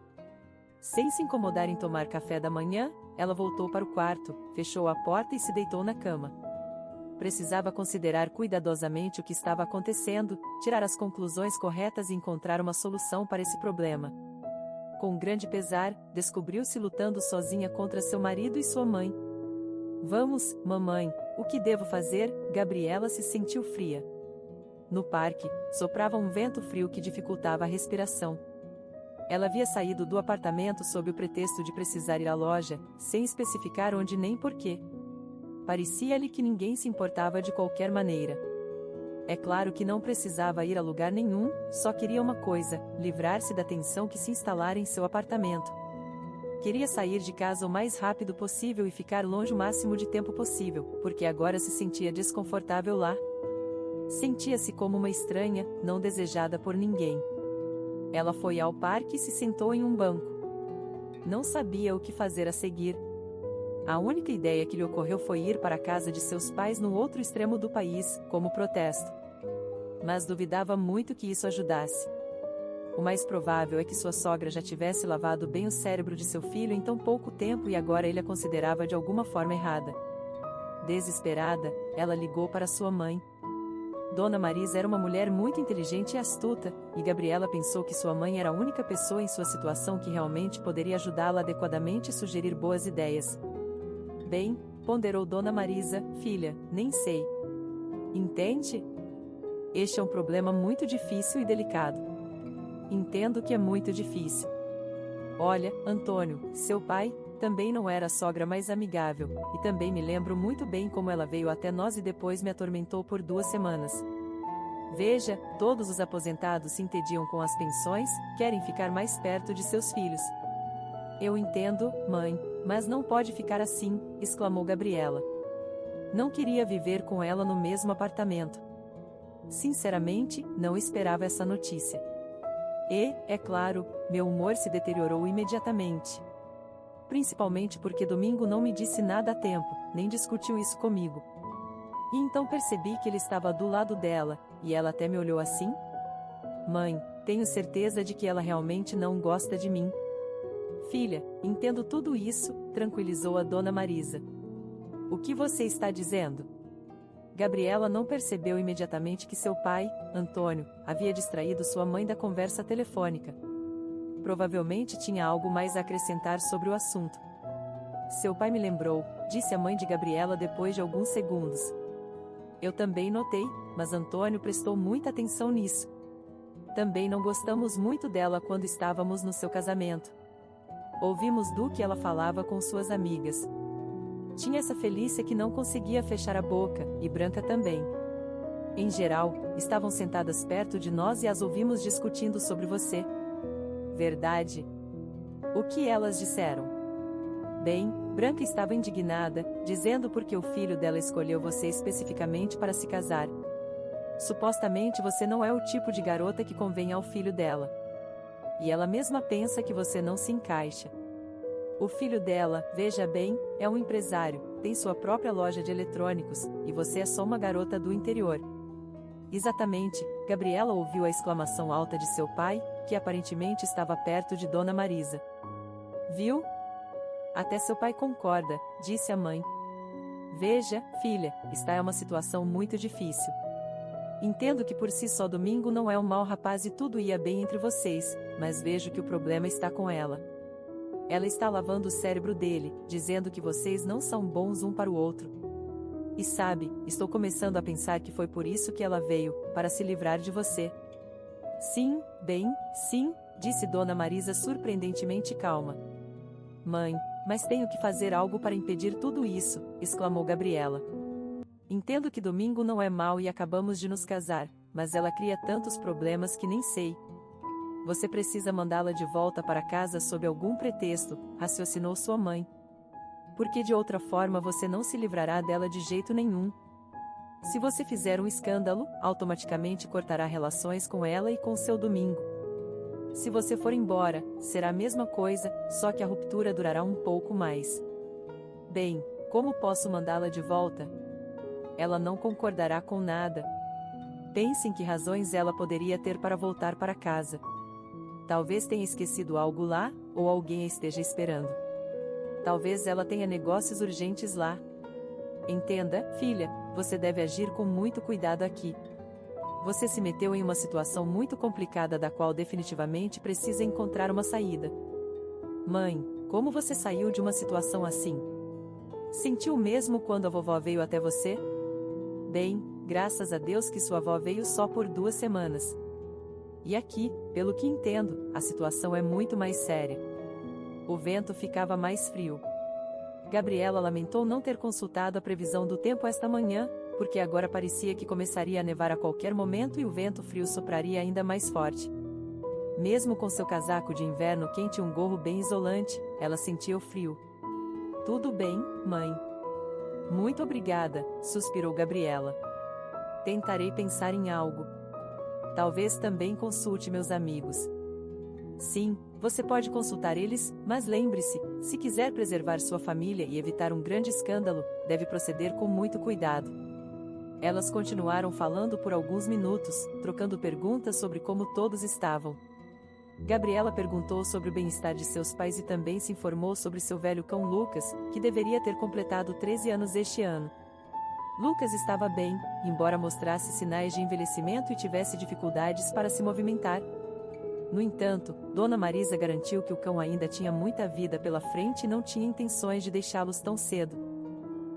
Sem se incomodar em tomar café da manhã, ela voltou para o quarto, fechou a porta e se deitou na cama. Precisava considerar cuidadosamente o que estava acontecendo, tirar as conclusões corretas e encontrar uma solução para esse problema. Com grande pesar, descobriu-se lutando sozinha contra seu marido e sua mãe. Vamos, mamãe, o que devo fazer? Gabriela se sentiu fria. No parque, soprava um vento frio que dificultava a respiração. Ela havia saído do apartamento sob o pretexto de precisar ir à loja, sem especificar onde nem porquê. Parecia-lhe que ninguém se importava de qualquer maneira. É claro que não precisava ir a lugar nenhum, só queria uma coisa: livrar-se da tensão que se instalara em seu apartamento. Queria sair de casa o mais rápido possível e ficar longe o máximo de tempo possível, porque agora se sentia desconfortável lá. Sentia-se como uma estranha, não desejada por ninguém. Ela foi ao parque e se sentou em um banco. Não sabia o que fazer a seguir. A única ideia que lhe ocorreu foi ir para a casa de seus pais no outro extremo do país, como protesto. Mas duvidava muito que isso ajudasse. O mais provável é que sua sogra já tivesse lavado bem o cérebro de seu filho em tão pouco tempo e agora ele a considerava de alguma forma errada. Desesperada, ela ligou para sua mãe. Dona Marisa era uma mulher muito inteligente e astuta, e Gabriela pensou que sua mãe era a única pessoa em sua situação que realmente poderia ajudá-la adequadamente e sugerir boas ideias. Bem, ponderou Dona Marisa, filha, nem sei. Entende? Este é um problema muito difícil e delicado. Entendo que é muito difícil. Olha, Antônio, seu pai, também não era a sogra mais amigável, e também me lembro muito bem como ela veio até nós e depois me atormentou por 2 semanas. Veja, todos os aposentados se entediam com as pensões, querem ficar mais perto de seus filhos. Eu entendo, mãe, mas não pode ficar assim, exclamou Gabriela. Não queria viver com ela no mesmo apartamento. Sinceramente, não esperava essa notícia. E, é claro, meu humor se deteriorou imediatamente. Principalmente porque domingo não me disse nada a tempo, nem discutiu isso comigo. E então percebi que ele estava do lado dela, e ela até me olhou assim. Mãe, tenho certeza de que ela realmente não gosta de mim. Filha, entendo tudo isso, tranquilizou a Dona Marisa. O que você está dizendo? Gabriela não percebeu imediatamente que seu pai, Antônio, havia distraído sua mãe da conversa telefônica. Provavelmente tinha algo mais a acrescentar sobre o assunto. Seu pai me lembrou, disse a mãe de Gabriela depois de alguns segundos. Eu também notei, mas Antônio prestou muita atenção nisso. Também não gostamos muito dela quando estávamos no seu casamento. Ouvimos do que ela falava com suas amigas. Tinha essa Felícia que não conseguia fechar a boca, e Branca também. Em geral, estavam sentadas perto de nós e as ouvimos discutindo sobre você. Verdade? O que elas disseram? Bem, Branca estava indignada, dizendo porque o filho dela escolheu você especificamente para se casar. Supostamente você não é o tipo de garota que convém ao filho dela. E ela mesma pensa que você não se encaixa. O filho dela, veja bem, é um empresário, tem sua própria loja de eletrônicos, e você é só uma garota do interior. Exatamente, Gabriela ouviu a exclamação alta de seu pai, que aparentemente estava perto de Dona Marisa. Viu? Até seu pai concorda, disse a mãe. Veja, filha, esta é uma situação muito difícil. Entendo que por si só Domingo não é um mau rapaz e tudo ia bem entre vocês, mas vejo que o problema está com ela. Ela está lavando o cérebro dele, dizendo que vocês não são bons um para o outro. E sabe, estou começando a pensar que foi por isso que ela veio, para se livrar de você. Sim, bem, sim, disse Dona Marisa surpreendentemente calma. Mãe, mas tenho que fazer algo para impedir tudo isso, exclamou Gabriela. Entendo que Domingo não é mau e acabamos de nos casar, mas ela cria tantos problemas que nem sei. Você precisa mandá-la de volta para casa sob algum pretexto, raciocinou sua mãe. Porque de outra forma você não se livrará dela de jeito nenhum. Se você fizer um escândalo, automaticamente cortará relações com ela e com seu domingo. Se você for embora, será a mesma coisa, só que a ruptura durará um pouco mais. Bem, como posso mandá-la de volta? Ela não concordará com nada. Pense em que razões ela poderia ter para voltar para casa. Talvez tenha esquecido algo lá, ou alguém a esteja esperando. Talvez ela tenha negócios urgentes lá. Entenda, filha, você deve agir com muito cuidado aqui. Você se meteu em uma situação muito complicada da qual definitivamente precisa encontrar uma saída. Mãe, como você saiu de uma situação assim? Sentiu mesmo quando a vovó veio até você? Bem, graças a Deus que sua avó veio só por 2 semanas. E aqui, pelo que entendo, a situação é muito mais séria. O vento ficava mais frio. Gabriela lamentou não ter consultado a previsão do tempo esta manhã, porque agora parecia que começaria a nevar a qualquer momento e o vento frio sopraria ainda mais forte. Mesmo com seu casaco de inverno quente e um gorro bem isolante, ela sentia o frio. Tudo bem, mãe. Muito obrigada, suspirou Gabriela. Tentarei pensar em algo. Talvez também consulte meus amigos. Sim, você pode consultar eles, mas lembre-se, se quiser preservar sua família e evitar um grande escândalo, deve proceder com muito cuidado. Elas continuaram falando por alguns minutos, trocando perguntas sobre como todos estavam. Gabriela perguntou sobre o bem-estar de seus pais e também se informou sobre seu velho cão Lucas, que deveria ter completado 13 anos este ano. Lucas estava bem, embora mostrasse sinais de envelhecimento e tivesse dificuldades para se movimentar. No entanto, Dona Marisa garantiu que o cão ainda tinha muita vida pela frente e não tinha intenções de deixá-los tão cedo.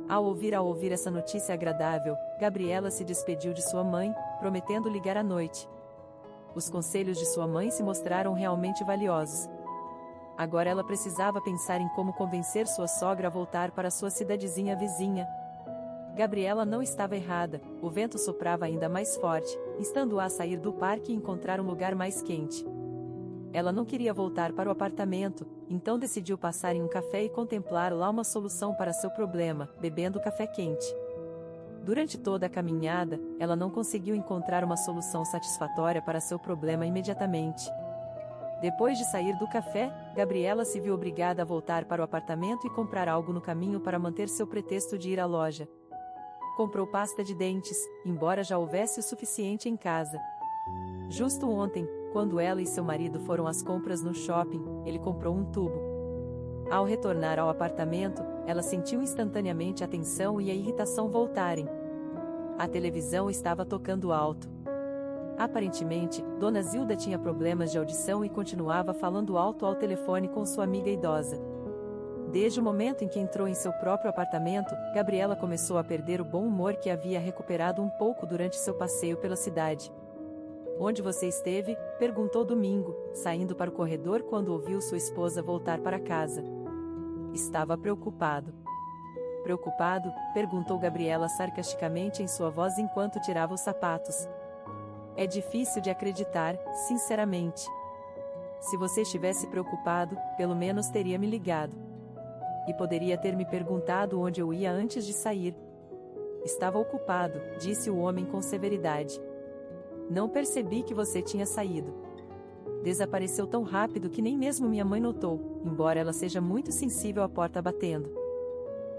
Ao ouvir essa notícia agradável, Gabriela se despediu de sua mãe, prometendo ligar à noite. Os conselhos de sua mãe se mostraram realmente valiosos. Agora ela precisava pensar em como convencer sua sogra a voltar para sua cidadezinha vizinha. Gabriela não estava errada, o vento soprava ainda mais forte, instando-a a sair do parque e encontrar um lugar mais quente. Ela não queria voltar para o apartamento, então decidiu passar em um café e contemplar lá uma solução para seu problema, bebendo café quente. Durante toda a caminhada, ela não conseguiu encontrar uma solução satisfatória para seu problema imediatamente. Depois de sair do café, Gabriela se viu obrigada a voltar para o apartamento e comprar algo no caminho para manter seu pretexto de ir à loja. Comprou pasta de dentes, embora já houvesse o suficiente em casa. Justo ontem, quando ela e seu marido foram às compras no shopping, ele comprou um tubo. Ao retornar ao apartamento, ela sentiu instantaneamente a tensão e a irritação voltarem. A televisão estava tocando alto. Aparentemente, Dona Zilda tinha problemas de audição e continuava falando alto ao telefone com sua amiga idosa. Desde o momento em que entrou em seu próprio apartamento, Gabriela começou a perder o bom humor que havia recuperado um pouco durante seu passeio pela cidade. "Onde você esteve?", perguntou Domingo, saindo para o corredor quando ouviu sua esposa voltar para casa. Estava preocupado. "Preocupado?", perguntou Gabriela sarcasticamente em sua voz enquanto tirava os sapatos. "É difícil de acreditar, sinceramente. Se você estivesse preocupado, pelo menos teria me ligado. E poderia ter me perguntado onde eu ia antes de sair." "Estava ocupado", disse o homem com severidade. "Não percebi que você tinha saído. Desapareceu tão rápido que nem mesmo minha mãe notou, embora ela seja muito sensível à porta batendo."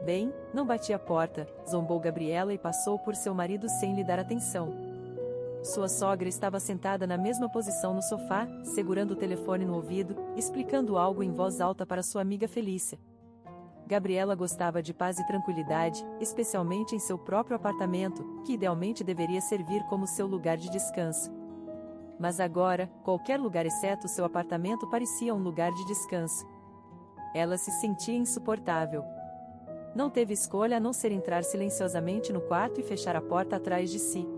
"Bem, não bati a porta", zombou Gabriela e passou por seu marido sem lhe dar atenção. Sua sogra estava sentada na mesma posição no sofá, segurando o telefone no ouvido, explicando algo em voz alta para sua amiga Felícia. Gabriela gostava de paz e tranquilidade, especialmente em seu próprio apartamento, que idealmente deveria servir como seu lugar de descanso. Mas agora, qualquer lugar exceto seu apartamento parecia um lugar de descanso. Ela se sentia insuportável. Não teve escolha a não ser entrar silenciosamente no quarto e fechar a porta atrás de si.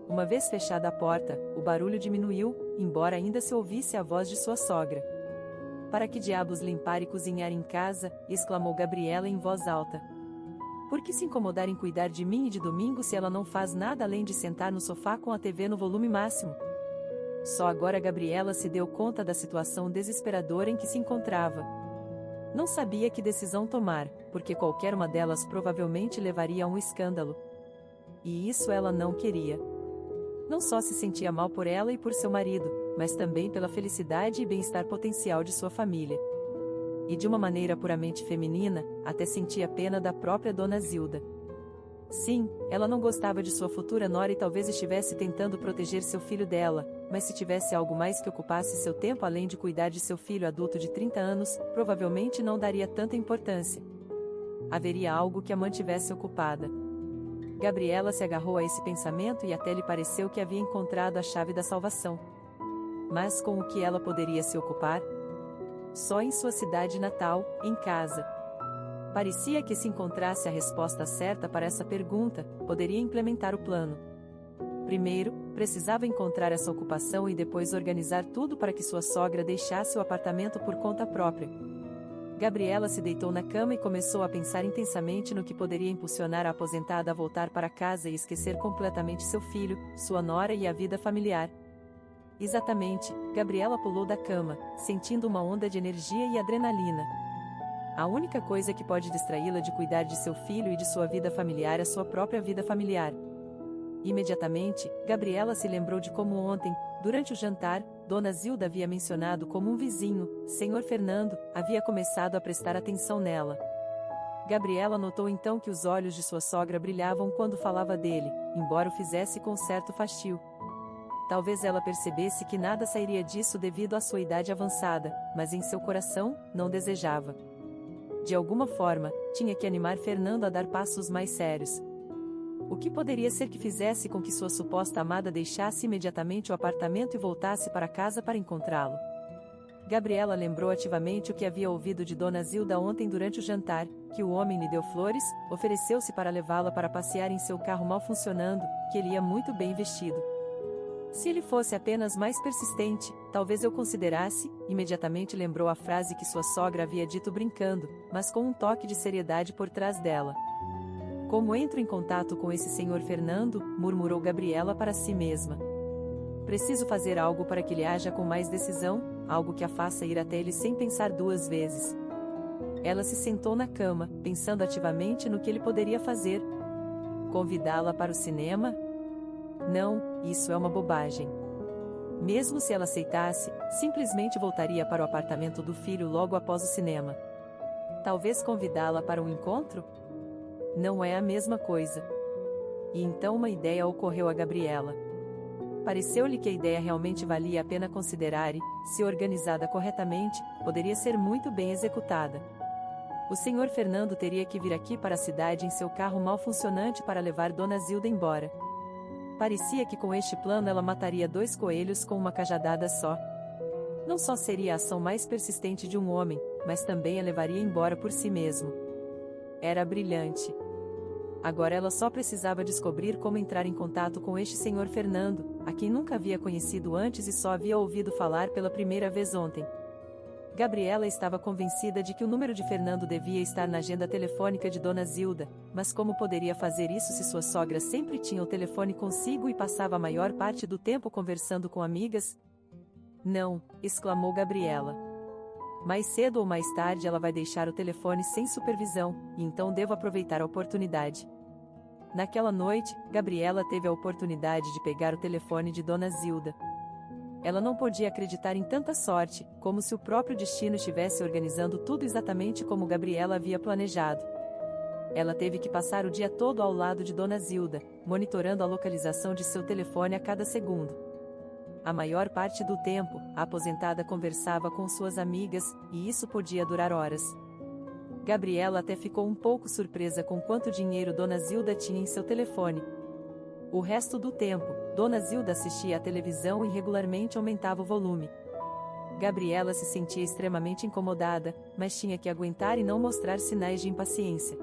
Uma vez fechada a porta, o barulho diminuiu, embora ainda se ouvisse a voz de sua sogra. "Para que diabos limpar e cozinhar em casa?", exclamou Gabriela em voz alta. "Por que se incomodar em cuidar de mim e de Domingo se ela não faz nada além de sentar no sofá com a TV no volume máximo?" Só agora Gabriela se deu conta da situação desesperadora em que se encontrava. Não sabia que decisão tomar, porque qualquer uma delas provavelmente levaria a um escândalo. E isso ela não queria. Não só se sentia mal por ela e por seu marido, mas também pela felicidade e bem-estar potencial de sua família. E de uma maneira puramente feminina, até sentia pena da própria Dona Zilda. Sim, ela não gostava de sua futura nora e talvez estivesse tentando proteger seu filho dela, mas se tivesse algo mais que ocupasse seu tempo além de cuidar de seu filho adulto de 30 anos, provavelmente não daria tanta importância. Haveria algo que a mantivesse ocupada. Gabriela se agarrou a esse pensamento e até lhe pareceu que havia encontrado a chave da salvação. Mas com o que ela poderia se ocupar? Só em sua cidade natal, em casa. Parecia que se encontrasse a resposta certa para essa pergunta, poderia implementar o plano. Primeiro, precisava encontrar essa ocupação e depois organizar tudo para que sua sogra deixasse o apartamento por conta própria. Gabriela se deitou na cama e começou a pensar intensamente no que poderia impulsionar a aposentada a voltar para casa e esquecer completamente seu filho, sua nora e a vida familiar. Exatamente, Gabriela pulou da cama, sentindo uma onda de energia e adrenalina. A única coisa que pode distraí-la de cuidar de seu filho e de sua vida familiar é sua própria vida familiar. Imediatamente, Gabriela se lembrou de como ontem, durante o jantar, Dona Zilda havia mencionado como um vizinho, Senhor Fernando, havia começado a prestar atenção nela. Gabriela notou então que os olhos de sua sogra brilhavam quando falava dele, embora o fizesse com certo fastio. Talvez ela percebesse que nada sairia disso devido à sua idade avançada, mas em seu coração, não desejava. De alguma forma, tinha que animar Fernando a dar passos mais sérios. O que poderia ser que fizesse com que sua suposta amada deixasse imediatamente o apartamento e voltasse para casa para encontrá-lo? Gabriela lembrou ativamente o que havia ouvido de Dona Zilda ontem durante o jantar, que o homem lhe deu flores, ofereceu-se para levá-la para passear em seu carro mal funcionando, que ele ia muito bem vestido. Se ele fosse apenas mais persistente, talvez eu considerasse, imediatamente lembrou a frase que sua sogra havia dito brincando, mas com um toque de seriedade por trás dela. Como entro em contato com esse senhor Fernando, murmurou Gabriela para si mesma. Preciso fazer algo para que ele haja com mais decisão, algo que a faça ir até ele sem pensar duas vezes. Ela se sentou na cama, pensando ativamente no que ele poderia fazer. Convidá-la para o cinema? Não, isso é uma bobagem. Mesmo se ela aceitasse, simplesmente voltaria para o apartamento do filho logo após o cinema. Talvez convidá-la para um encontro? Não é a mesma coisa. E então uma ideia ocorreu a Gabriela. Pareceu-lhe que a ideia realmente valia a pena considerar e, se organizada corretamente, poderia ser muito bem executada. O senhor Fernando teria que vir aqui para a cidade em seu carro mal funcionante para levar Dona Zilda embora. Parecia que com este plano ela mataria 2 coelhos com uma cajadada só. Não só seria a ação mais persistente de um homem, mas também a levaria embora por si mesmo. Era brilhante. Agora ela só precisava descobrir como entrar em contato com este senhor Fernando, a quem nunca havia conhecido antes e só havia ouvido falar pela primeira vez ontem. Gabriela estava convencida de que o número de Fernando devia estar na agenda telefônica de Dona Zilda, mas como poderia fazer isso se sua sogra sempre tinha o telefone consigo e passava a maior parte do tempo conversando com amigas? Não, exclamou Gabriela. Mais cedo ou mais tarde ela vai deixar o telefone sem supervisão, e então devo aproveitar a oportunidade. Naquela noite, Gabriela teve a oportunidade de pegar o telefone de Dona Zilda. Ela não podia acreditar em tanta sorte, como se o próprio destino estivesse organizando tudo exatamente como Gabriela havia planejado. Ela teve que passar o dia todo ao lado de Dona Zilda, monitorando a localização de seu telefone a cada segundo. A maior parte do tempo, a aposentada conversava com suas amigas, e isso podia durar horas. Gabriela até ficou um pouco surpresa com quanto dinheiro Dona Zilda tinha em seu telefone. O resto do tempo, Dona Zilda assistia à televisão e regularmente aumentava o volume. Gabriela se sentia extremamente incomodada, mas tinha que aguentar e não mostrar sinais de impaciência.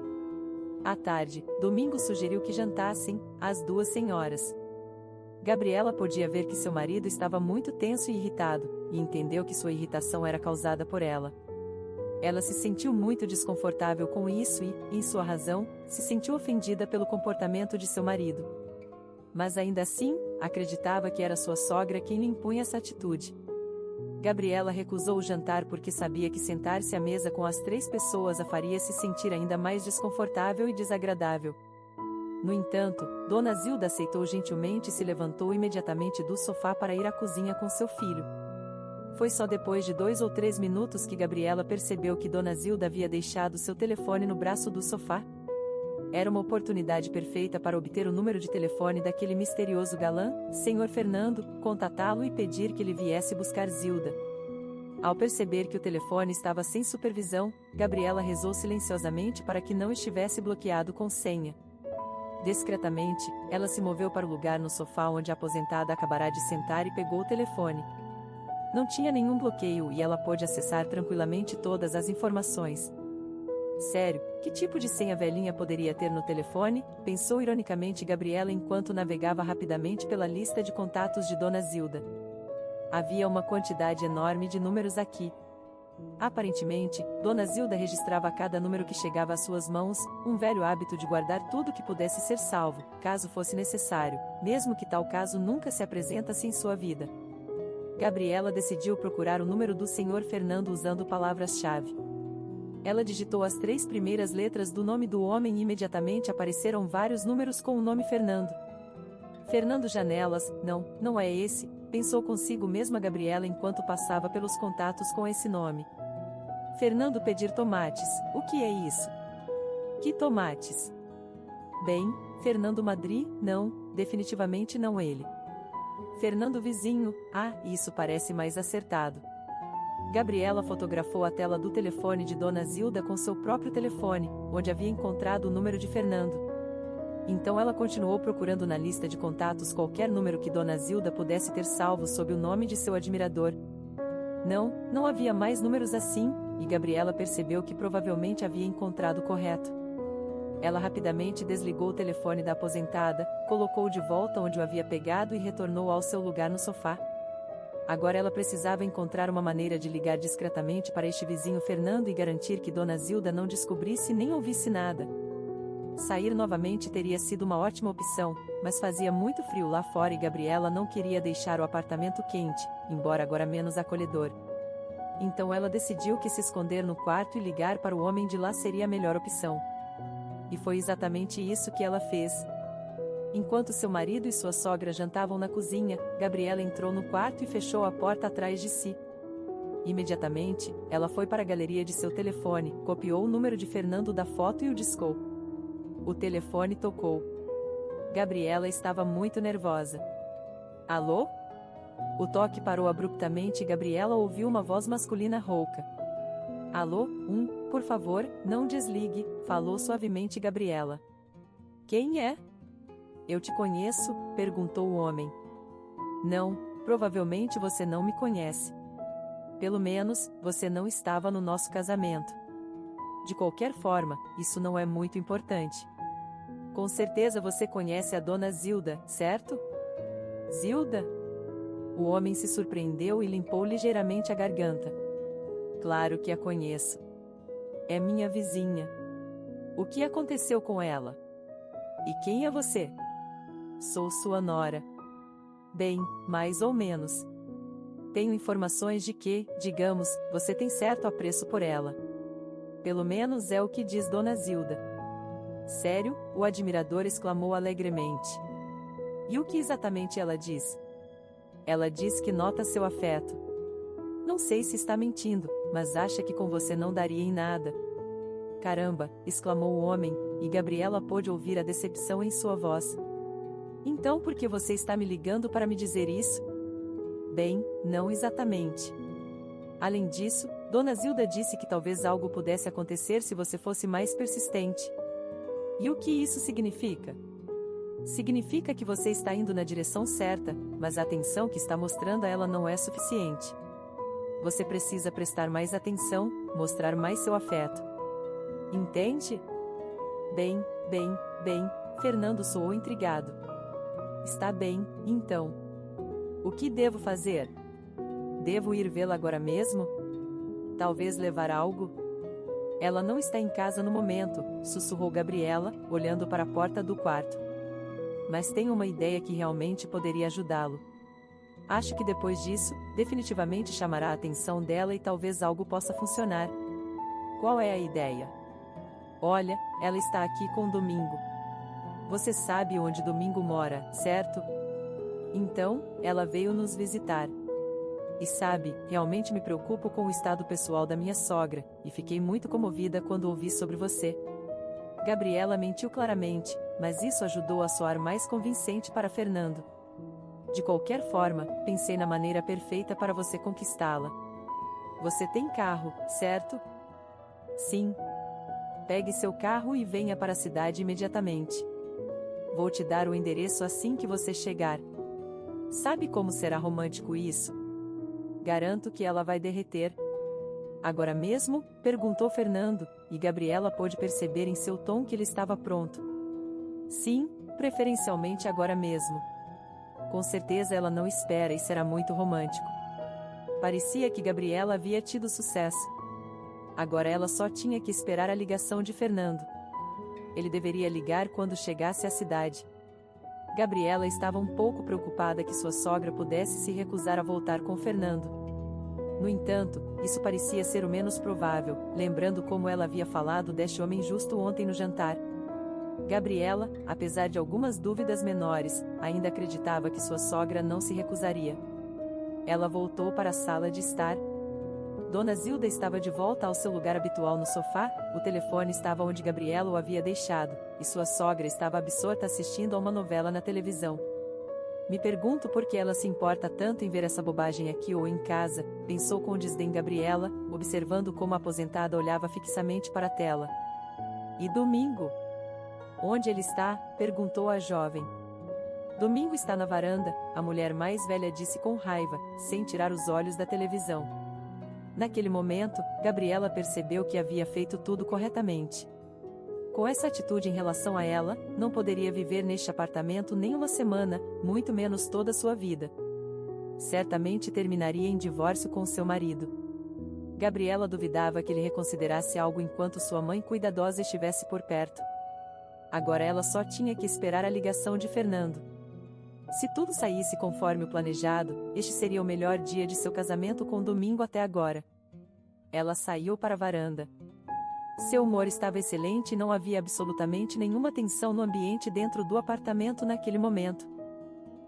À tarde, Domingo sugeriu que jantassem, as 2 senhoras. Gabriela podia ver que seu marido estava muito tenso e irritado, e entendeu que sua irritação era causada por ela. Ela se sentiu muito desconfortável com isso e, em sua razão, se sentiu ofendida pelo comportamento de seu marido. Mas ainda assim, acreditava que era sua sogra quem lhe impunha essa atitude. Gabriela recusou o jantar porque sabia que sentar-se à mesa com as 3 pessoas a faria se sentir ainda mais desconfortável e desagradável. No entanto, Dona Zilda aceitou gentilmente e se levantou imediatamente do sofá para ir à cozinha com seu filho. Foi só depois de 2 ou 3 minutos que Gabriela percebeu que Dona Zilda havia deixado seu telefone no braço do sofá. Era uma oportunidade perfeita para obter o número de telefone daquele misterioso galã, Sr. Fernando, contatá-lo e pedir que ele viesse buscar Zilda. Ao perceber que o telefone estava sem supervisão, Gabriela rezou silenciosamente para que não estivesse bloqueado com senha. Discretamente, ela se moveu para o lugar no sofá onde a aposentada acabará de sentar e pegou o telefone. Não tinha nenhum bloqueio e ela pôde acessar tranquilamente todas as informações. Sério, que tipo de senha velhinha poderia ter no telefone? Pensou ironicamente Gabriela enquanto navegava rapidamente pela lista de contatos de Dona Zilda. Havia uma quantidade enorme de números aqui. Aparentemente, Dona Zilda registrava cada número que chegava às suas mãos, um velho hábito de guardar tudo que pudesse ser salvo, caso fosse necessário, mesmo que tal caso nunca se apresentasse em sua vida. Gabriela decidiu procurar o número do Sr. Fernando usando palavras-chave. Ela digitou as 3 primeiras letras do nome do homem e imediatamente apareceram vários números com o nome Fernando. Fernando Janelas, não é esse, pensou consigo mesma Gabriela enquanto passava pelos contatos com esse nome. Fernando pedir tomates, o que é isso? Que tomates? Bem, Fernando Madri, não, definitivamente não ele. Fernando Vizinho, isso parece mais acertado. Gabriela fotografou a tela do telefone de Dona Zilda com seu próprio telefone, onde havia encontrado o número de Fernando. Então ela continuou procurando na lista de contatos qualquer número que Dona Zilda pudesse ter salvo sob o nome de seu admirador. Não havia mais números assim, e Gabriela percebeu que provavelmente havia encontrado o correto. Ela rapidamente desligou o telefone da aposentada, colocou-o de volta onde o havia pegado e retornou ao seu lugar no sofá. Agora ela precisava encontrar uma maneira de ligar discretamente para este vizinho Fernando e garantir que Dona Zilda não descobrisse nem ouvisse nada. Sair novamente teria sido uma ótima opção, mas fazia muito frio lá fora e Gabriela não queria deixar o apartamento quente, embora agora menos acolhedor. Então ela decidiu que se esconder no quarto e ligar para o homem de lá seria a melhor opção. E foi exatamente isso que ela fez. Enquanto seu marido e sua sogra jantavam na cozinha, Gabriela entrou no quarto e fechou a porta atrás de si. Imediatamente, ela foi para a galeria de seu telefone, copiou o número de Fernando da foto e o discou. O telefone tocou. Gabriela estava muito nervosa. Alô? O toque parou abruptamente e Gabriela ouviu uma voz masculina rouca. Alô, por favor, não desligue, falou suavemente Gabriela. Quem é? Eu te conheço? Perguntou o homem. Não, provavelmente você não me conhece. Pelo menos, você não estava no nosso casamento. De qualquer forma, isso não é muito importante. Com certeza você conhece a Dona Zilda, certo? Zilda? O homem se surpreendeu e limpou ligeiramente a garganta. Claro que a conheço. É minha vizinha. O que aconteceu com ela? E quem é você? Sou sua nora. Bem, mais ou menos. Tenho informações de que, digamos, você tem certo apreço por ela. Pelo menos é o que diz Dona Zilda. Sério? O admirador exclamou alegremente. E o que exatamente ela diz? Ela diz que nota seu afeto. Não sei se está mentindo, mas acha que com você não daria em nada. Caramba, exclamou o homem, e Gabriela pôde ouvir a decepção em sua voz. Então por que você está me ligando para me dizer isso? Bem, não exatamente. Além disso, Dona Zilda disse que talvez algo pudesse acontecer se você fosse mais persistente. E o que isso significa? Significa que você está indo na direção certa, mas a atenção que está mostrando a ela não é suficiente. Você precisa prestar mais atenção, mostrar mais seu afeto. Entende? Bem, Fernando soou intrigado. Está bem, então. O que devo fazer? Devo ir vê-la agora mesmo? Talvez levar algo? Ela não está em casa no momento, sussurrou Gabriela, olhando para a porta do quarto. mas tenho uma ideia que realmente poderia ajudá-lo. Acho que depois disso, definitivamente chamará a atenção dela e talvez algo possa funcionar. Qual é a ideia? Olha, ela está aqui com Domingo. Você sabe onde Domingo mora, certo? Então, ela veio nos visitar. E sabe, realmente me preocupo com o estado pessoal da minha sogra, e fiquei muito comovida quando ouvi sobre você. Gabriela mentiu claramente, mas isso ajudou a soar mais convincente para Fernando. De qualquer forma, pensei na maneira perfeita para você conquistá-la. Você tem carro, certo? Sim. Pegue seu carro e venha para a cidade imediatamente. Vou te dar o endereço assim que você chegar. Sabe como será romântico isso? Garanto que ela vai derreter. Agora mesmo? Perguntou Fernando, e Gabriela pôde perceber em seu tom que ele estava pronto. Sim, preferencialmente agora mesmo. Com certeza ela não espera e será muito romântico. Parecia que Gabriela havia tido sucesso. Agora ela só tinha que esperar a ligação de Fernando. Ele deveria ligar quando chegasse à cidade. Gabriela estava um pouco preocupada que sua sogra pudesse se recusar a voltar com Fernando. No entanto, isso parecia ser o menos provável, lembrando como ela havia falado deste homem justo ontem no jantar. Gabriela, apesar de algumas dúvidas menores, ainda acreditava que sua sogra não se recusaria. Ela voltou para a sala de estar. Dona Zilda estava de volta ao seu lugar habitual no sofá, o telefone estava onde Gabriela o havia deixado, e sua sogra estava absorta assistindo a uma novela na televisão. Me pergunto por que ela se importa tanto em ver essa bobagem aqui ou em casa, pensou com desdém Gabriela, observando como a aposentada olhava fixamente para a tela. E Domingo? Onde ele está? Perguntou a jovem. Domingo está na varanda, a mulher mais velha disse com raiva, sem tirar os olhos da televisão. Naquele momento, Gabriela percebeu que havia feito tudo corretamente. Com essa atitude em relação a ela, não poderia viver neste apartamento nem uma semana, muito menos toda a sua vida. Certamente terminaria em divórcio com seu marido. Gabriela duvidava que ele reconsiderasse algo enquanto sua mãe cuidadosa estivesse por perto. Agora ela só tinha que esperar a ligação de Fernando. Se tudo saísse conforme o planejado, este seria o melhor dia de seu casamento com Domingo até agora. Ela saiu para a varanda. Seu humor estava excelente e não havia absolutamente nenhuma tensão no ambiente dentro do apartamento naquele momento.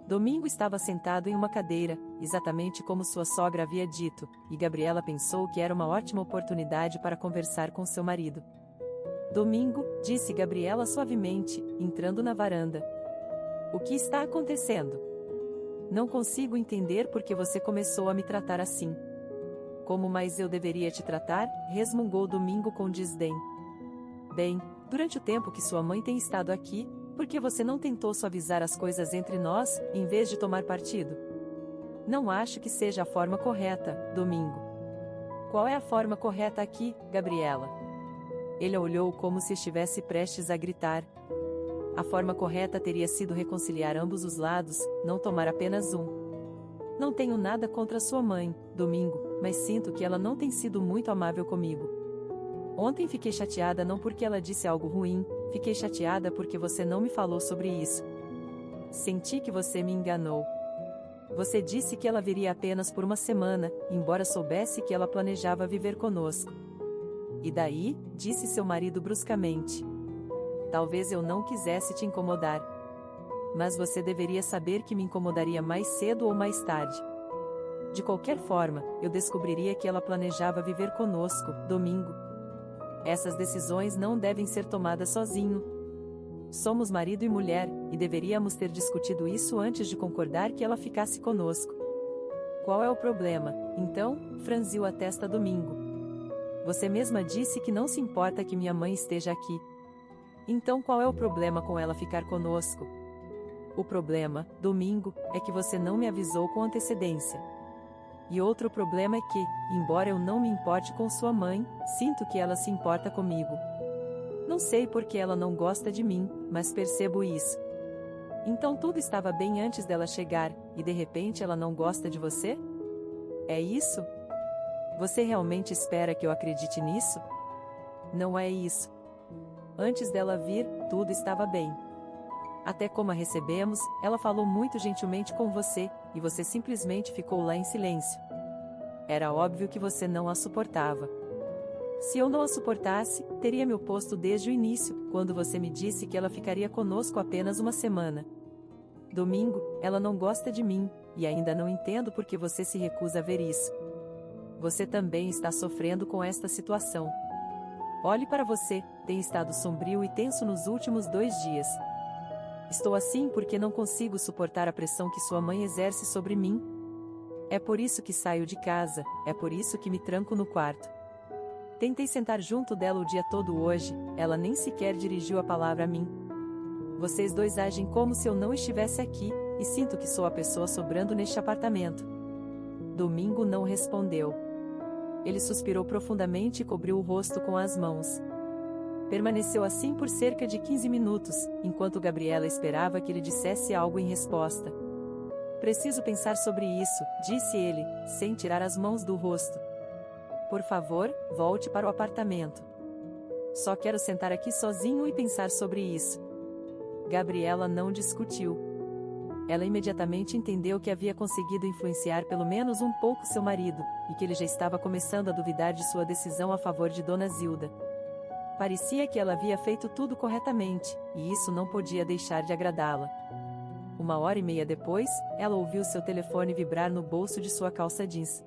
Domingo estava sentado em uma cadeira, exatamente como sua sogra havia dito, e Gabriela pensou que era uma ótima oportunidade para conversar com seu marido. Domingo, disse Gabriela suavemente, entrando na varanda. O que está acontecendo? Não consigo entender por que você começou a me tratar assim. Como mais eu deveria te tratar? Resmungou Domingo com desdém. Bem, durante o tempo que sua mãe tem estado aqui, por que você não tentou suavizar as coisas entre nós, em vez de tomar partido? Não acho que seja a forma correta, Domingo. Qual é a forma correta aqui, Gabriela? Ele a olhou como se estivesse prestes a gritar. A forma correta teria sido reconciliar ambos os lados, não tomar apenas um. Não tenho nada contra sua mãe, Domingo, mas sinto que ela não tem sido muito amável comigo. Ontem fiquei chateada não porque ela disse algo ruim, fiquei chateada porque você não me falou sobre isso. Senti que você me enganou. Você disse que ela viria apenas por uma semana, embora soubesse que ela planejava viver conosco. E daí? Disse seu marido bruscamente. Talvez eu não quisesse te incomodar. Mas você deveria saber que me incomodaria mais cedo ou mais tarde. De qualquer forma, eu descobriria que ela planejava viver conosco, Domingo. Essas decisões não devem ser tomadas sozinho. Somos marido e mulher, e deveríamos ter discutido isso antes de concordar que ela ficasse conosco. Qual é o problema, então? Franziu a testa Domingo. Você mesma disse que não se importa que minha mãe esteja aqui. Então qual é o problema com ela ficar conosco? O problema, Domingo, é que você não me avisou com antecedência. E outro problema é que, embora eu não me importe com sua mãe, sinto que ela se importa comigo. Não sei por que ela não gosta de mim, mas percebo isso. Então tudo estava bem antes dela chegar, e de repente ela não gosta de você? É isso? Você realmente espera que eu acredite nisso? Não é isso. Antes dela vir, tudo estava bem. Até como a recebemos, ela falou muito gentilmente com você, e você simplesmente ficou lá em silêncio. Era óbvio que você não a suportava. Se eu não a suportasse, teria me oposto desde o início, quando você me disse que ela ficaria conosco apenas uma semana. Domingo, ela não gosta de mim, e ainda não entendo por que você se recusa a ver isso. Você também está sofrendo com esta situação. Olhe para você, tem estado sombrio e tenso nos últimos 2 dias. Estou assim porque não consigo suportar a pressão que sua mãe exerce sobre mim. É por isso que saio de casa, é por isso que me tranco no quarto. Tentei sentar junto dela o dia todo hoje, ela nem sequer dirigiu a palavra a mim. Vocês dois agem como se eu não estivesse aqui, e sinto que sou a pessoa sobrando neste apartamento. Domingo não respondeu. Ele suspirou profundamente e cobriu o rosto com as mãos. Permaneceu assim por cerca de 15 minutos, enquanto Gabriela esperava que ele dissesse algo em resposta. Preciso pensar sobre isso, disse ele, sem tirar as mãos do rosto. Por favor, volte para o apartamento. Só quero sentar aqui sozinho e pensar sobre isso. Gabriela não discutiu. Ela imediatamente entendeu que havia conseguido influenciar pelo menos um pouco seu marido, e que ele já estava começando a duvidar de sua decisão a favor de Dona Zilda. Parecia que ela havia feito tudo corretamente, e isso não podia deixar de agradá-la. 1h30 depois, ela ouviu seu telefone vibrar no bolso de sua calça jeans.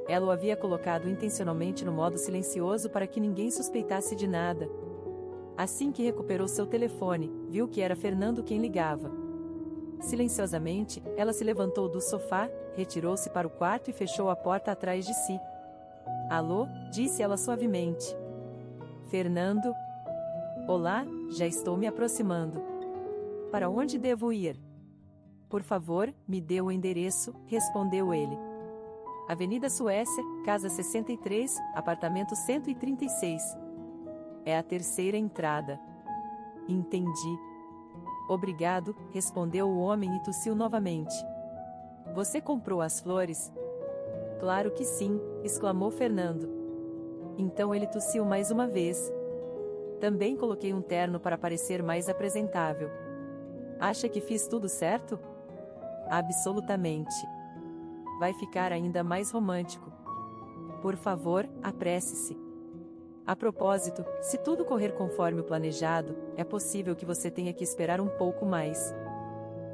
Ela o havia colocado intencionalmente no modo silencioso para que ninguém suspeitasse de nada. Assim que recuperou seu telefone, viu que era Fernando quem ligava. Silenciosamente, ela se levantou do sofá, retirou-se para o quarto e fechou a porta atrás de si. Alô, disse ela suavemente. Fernando? Olá, já estou me aproximando. Para onde devo ir? Por favor, me dê o endereço, respondeu ele. Avenida Suécia, casa 63, apartamento 136. É a terceira entrada. Entendi. Obrigado, respondeu o homem e tossiu novamente. Você comprou as flores? Claro que sim, exclamou Fernando. Então ele tossiu mais uma vez. Também coloquei um terno para parecer mais apresentável. Acha que fiz tudo certo? Absolutamente. Vai ficar ainda mais romântico. Por favor, apresse-se. A propósito, se tudo correr conforme o planejado, é possível que você tenha que esperar um pouco mais.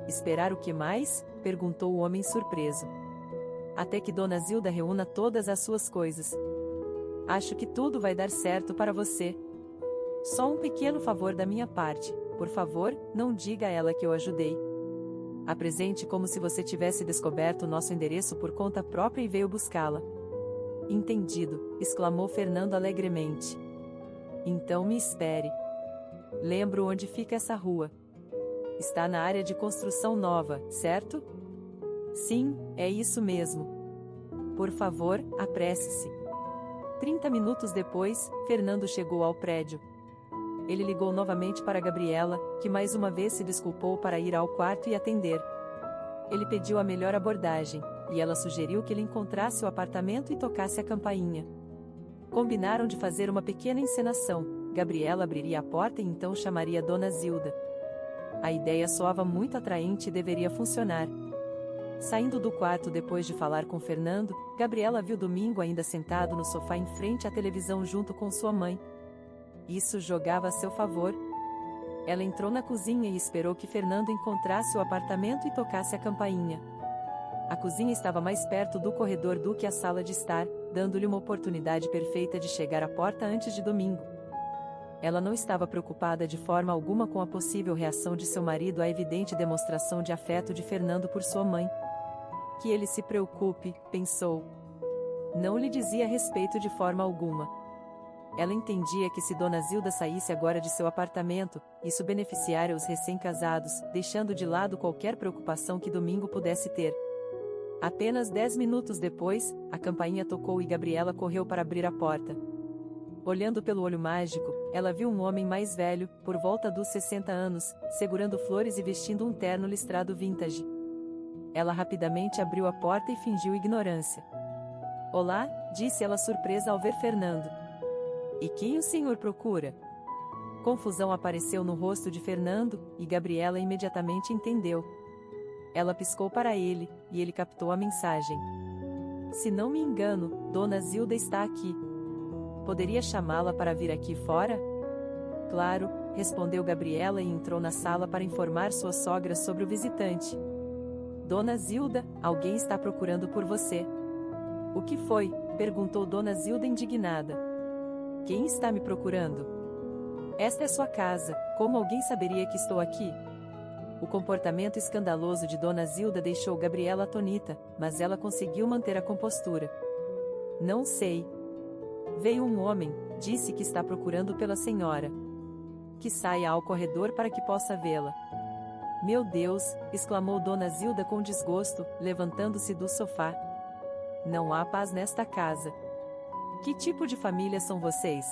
Esperar o que mais? Perguntou o homem surpreso. Até que Dona Zilda reúna todas as suas coisas. Acho que tudo vai dar certo para você. Só um pequeno favor da minha parte, por favor, não diga a ela que eu ajudei. Apresente como se você tivesse descoberto nosso endereço por conta própria e veio buscá-la. Entendido, exclamou Fernando alegremente. Então me espere. Lembro onde fica essa rua. Está na área de construção nova, certo? Sim, é isso mesmo. Por favor, apresse-se. 30 minutos depois, Fernando chegou ao prédio. Ele ligou novamente para Gabriela, que mais uma vez se desculpou para ir ao quarto e atender. Ele pediu a melhor abordagem, e ela sugeriu que ele encontrasse o apartamento e tocasse a campainha. Combinaram de fazer uma pequena encenação. Gabriela abriria a porta e então chamaria Dona Zilda. A ideia soava muito atraente e deveria funcionar. Saindo do quarto depois de falar com Fernando, Gabriela viu Domingo ainda sentado no sofá em frente à televisão junto com sua mãe. Isso jogava a seu favor. Ela entrou na cozinha e esperou que Fernando encontrasse o apartamento e tocasse a campainha. A cozinha estava mais perto do corredor do que a sala de estar, dando-lhe uma oportunidade perfeita de chegar à porta antes de Domingo. Ela não estava preocupada de forma alguma com a possível reação de seu marido à evidente demonstração de afeto de Fernando por sua mãe. Que ele se preocupe, pensou. Não lhe dizia respeito de forma alguma. Ela entendia que se Dona Zilda saísse agora de seu apartamento, isso beneficiaria os recém-casados, deixando de lado qualquer preocupação que Domingo pudesse ter. Apenas 10 minutos depois, a campainha tocou e Gabriela correu para abrir a porta. Olhando pelo olho mágico, ela viu um homem mais velho, por volta dos 60 anos, segurando flores e vestindo um terno listrado vintage. Ela rapidamente abriu a porta e fingiu ignorância. Olá, disse ela surpresa ao ver Fernando. E quem o senhor procura? Confusão apareceu no rosto de Fernando, e Gabriela imediatamente entendeu. Ela piscou para ele, e ele captou a mensagem. Se não me engano, Dona Zilda está aqui. Poderia chamá-la para vir aqui fora? Claro, respondeu Gabriela e entrou na sala para informar sua sogra sobre o visitante. Dona Zilda, alguém está procurando por você. O que foi? Perguntou Dona Zilda indignada. Quem está me procurando? Esta é sua casa, como alguém saberia que estou aqui? O comportamento escandaloso de Dona Zilda deixou Gabriela atonita, mas ela conseguiu manter a compostura. Não sei. Veio um homem, disse que está procurando pela senhora. Que saia ao corredor para que possa vê-la. Meu Deus, exclamou Dona Zilda com desgosto, levantando-se do sofá. Não há paz nesta casa. Que tipo de família são vocês?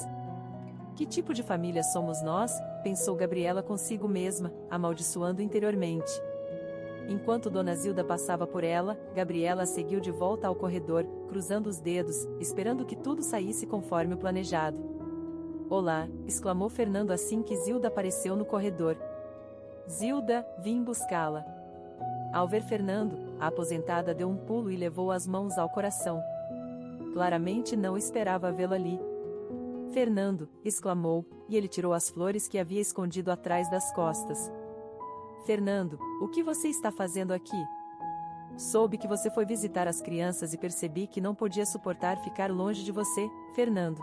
Que tipo de família somos nós? Pensou Gabriela consigo mesma, amaldiçoando interiormente. Enquanto Dona Zilda passava por ela, Gabriela seguiu de volta ao corredor, cruzando os dedos, esperando que tudo saísse conforme o planejado. Olá, exclamou Fernando assim que Zilda apareceu no corredor. Zilda, vim buscá-la. Ao ver Fernando, a aposentada deu um pulo e levou as mãos ao coração. Claramente não esperava vê-lo ali. Fernando, exclamou, e ele tirou as flores que havia escondido atrás das costas. Fernando, o que você está fazendo aqui? Soube que você foi visitar as crianças e percebi que não podia suportar ficar longe de você, Fernando.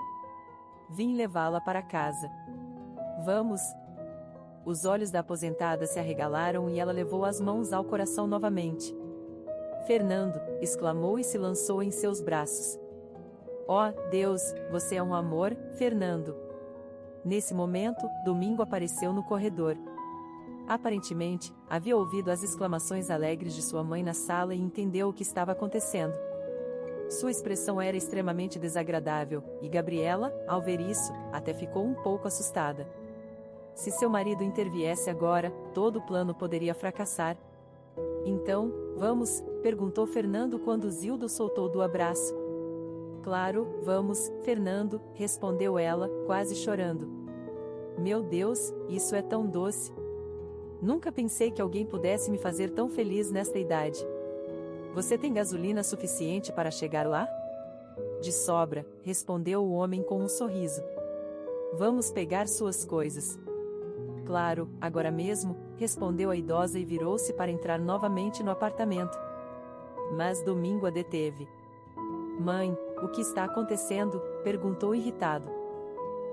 Vim levá-la para casa. Vamos. Os olhos da aposentada se arregalaram e ela levou as mãos ao coração novamente. Fernando, exclamou e se lançou em seus braços. Oh, Deus, você é um amor, Fernando. Nesse momento, Domingo apareceu no corredor. Aparentemente, havia ouvido as exclamações alegres de sua mãe na sala e entendeu o que estava acontecendo. Sua expressão era extremamente desagradável, e Gabriela, ao ver isso, até ficou um pouco assustada. Se seu marido interviesse agora, todo o plano poderia fracassar. Então, vamos? Perguntou Fernando quando Zilda o soltou do abraço. Claro, vamos, Fernando, respondeu ela, quase chorando. Meu Deus, isso é tão doce. Nunca pensei que alguém pudesse me fazer tão feliz nesta idade. Você tem gasolina suficiente para chegar lá? De sobra, respondeu o homem com um sorriso. Vamos pegar suas coisas. Claro, agora mesmo, respondeu a idosa e virou-se para entrar novamente no apartamento. Mas Domingo a deteve. Mãe, o que está acontecendo? Perguntou irritado.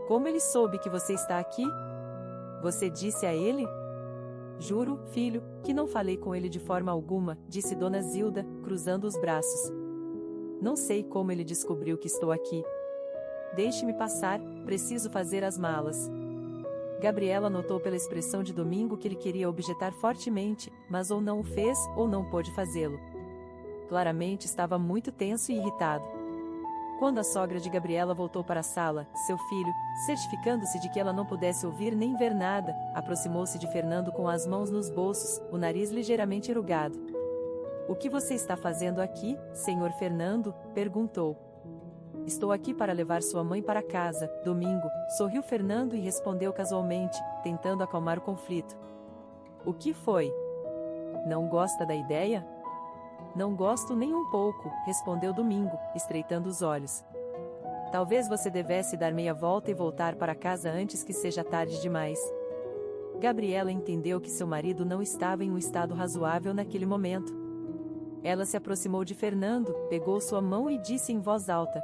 Como ele soube que você está aqui? Você disse a ele? Juro, filho, que não falei com ele de forma alguma, disse Dona Zilda, cruzando os braços. Não sei como ele descobriu que estou aqui. Deixe-me passar, preciso fazer as malas. Gabriela notou pela expressão de Domingo que ele queria objetar fortemente, mas ou não o fez, ou não pôde fazê-lo. Claramente estava muito tenso e irritado. Quando a sogra de Gabriela voltou para a sala, seu filho, certificando-se de que ela não pudesse ouvir nem ver nada, aproximou-se de Fernando com as mãos nos bolsos, o nariz ligeiramente enrugado. O que você está fazendo aqui, senhor Fernando? Perguntou. Estou aqui para levar sua mãe para casa, Domingo, sorriu Fernando e respondeu casualmente, tentando acalmar o conflito. O que foi? Não gosta da ideia? Não gosto nem um pouco, respondeu Domingo, estreitando os olhos. Talvez você devesse dar meia volta e voltar para casa antes que seja tarde demais. Gabriela entendeu que seu marido não estava em um estado razoável naquele momento. Ela se aproximou de Fernando, pegou sua mão e disse em voz alta.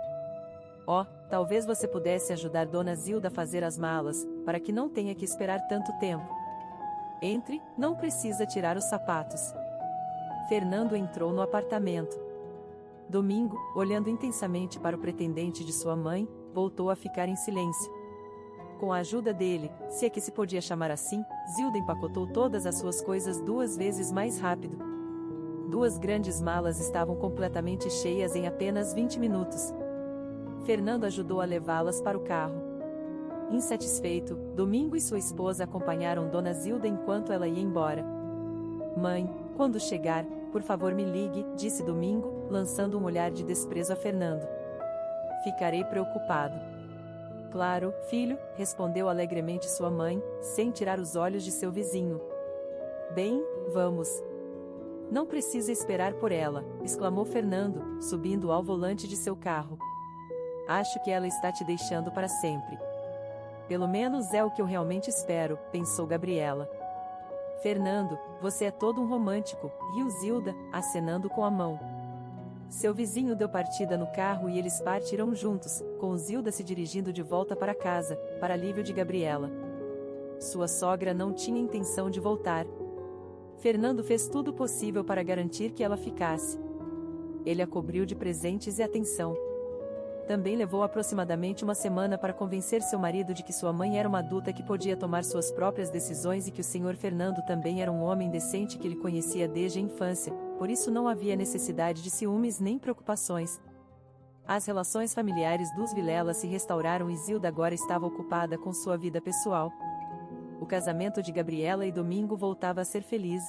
Oh, talvez você pudesse ajudar Dona Zilda a fazer as malas, para que não tenha que esperar tanto tempo. Entre, não precisa tirar os sapatos. Fernando entrou no apartamento. Domingo, olhando intensamente para o pretendente de sua mãe, voltou a ficar em silêncio. Com a ajuda dele, se é que se podia chamar assim, Zilda empacotou todas as suas coisas 2 vezes mais rápido. 2 grandes malas estavam completamente cheias em apenas 20 minutos. Fernando ajudou a levá-las para o carro. Insatisfeito, Domingo e sua esposa acompanharam Dona Zilda enquanto ela ia embora. Mãe, quando chegar, por favor me ligue, disse Domingo, lançando um olhar de desprezo a Fernando. Ficarei preocupado. Claro, filho, respondeu alegremente sua mãe, sem tirar os olhos de seu vizinho. Bem, vamos. Não precisa esperar por ela, exclamou Fernando, subindo ao volante de seu carro. Acho que ela está te deixando para sempre. Pelo menos é o que eu realmente espero, pensou Gabriela. Fernando, você é todo um romântico, riu Zilda, acenando com a mão. Seu vizinho deu partida no carro e eles partiram juntos, com Zilda se dirigindo de volta para casa, para alívio de Gabriela. Sua sogra não tinha intenção de voltar. Fernando fez tudo o possível para garantir que ela ficasse. Ele a cobriu de presentes e atenção. Também levou aproximadamente uma semana para convencer seu marido de que sua mãe era uma adulta que podia tomar suas próprias decisões e que o Sr. Fernando também era um homem decente que ele conhecia desde a infância, por isso não havia necessidade de ciúmes nem preocupações. As relações familiares dos Vilela se restauraram e Zilda agora estava ocupada com sua vida pessoal. O casamento de Gabriela e Domingo voltava a ser feliz.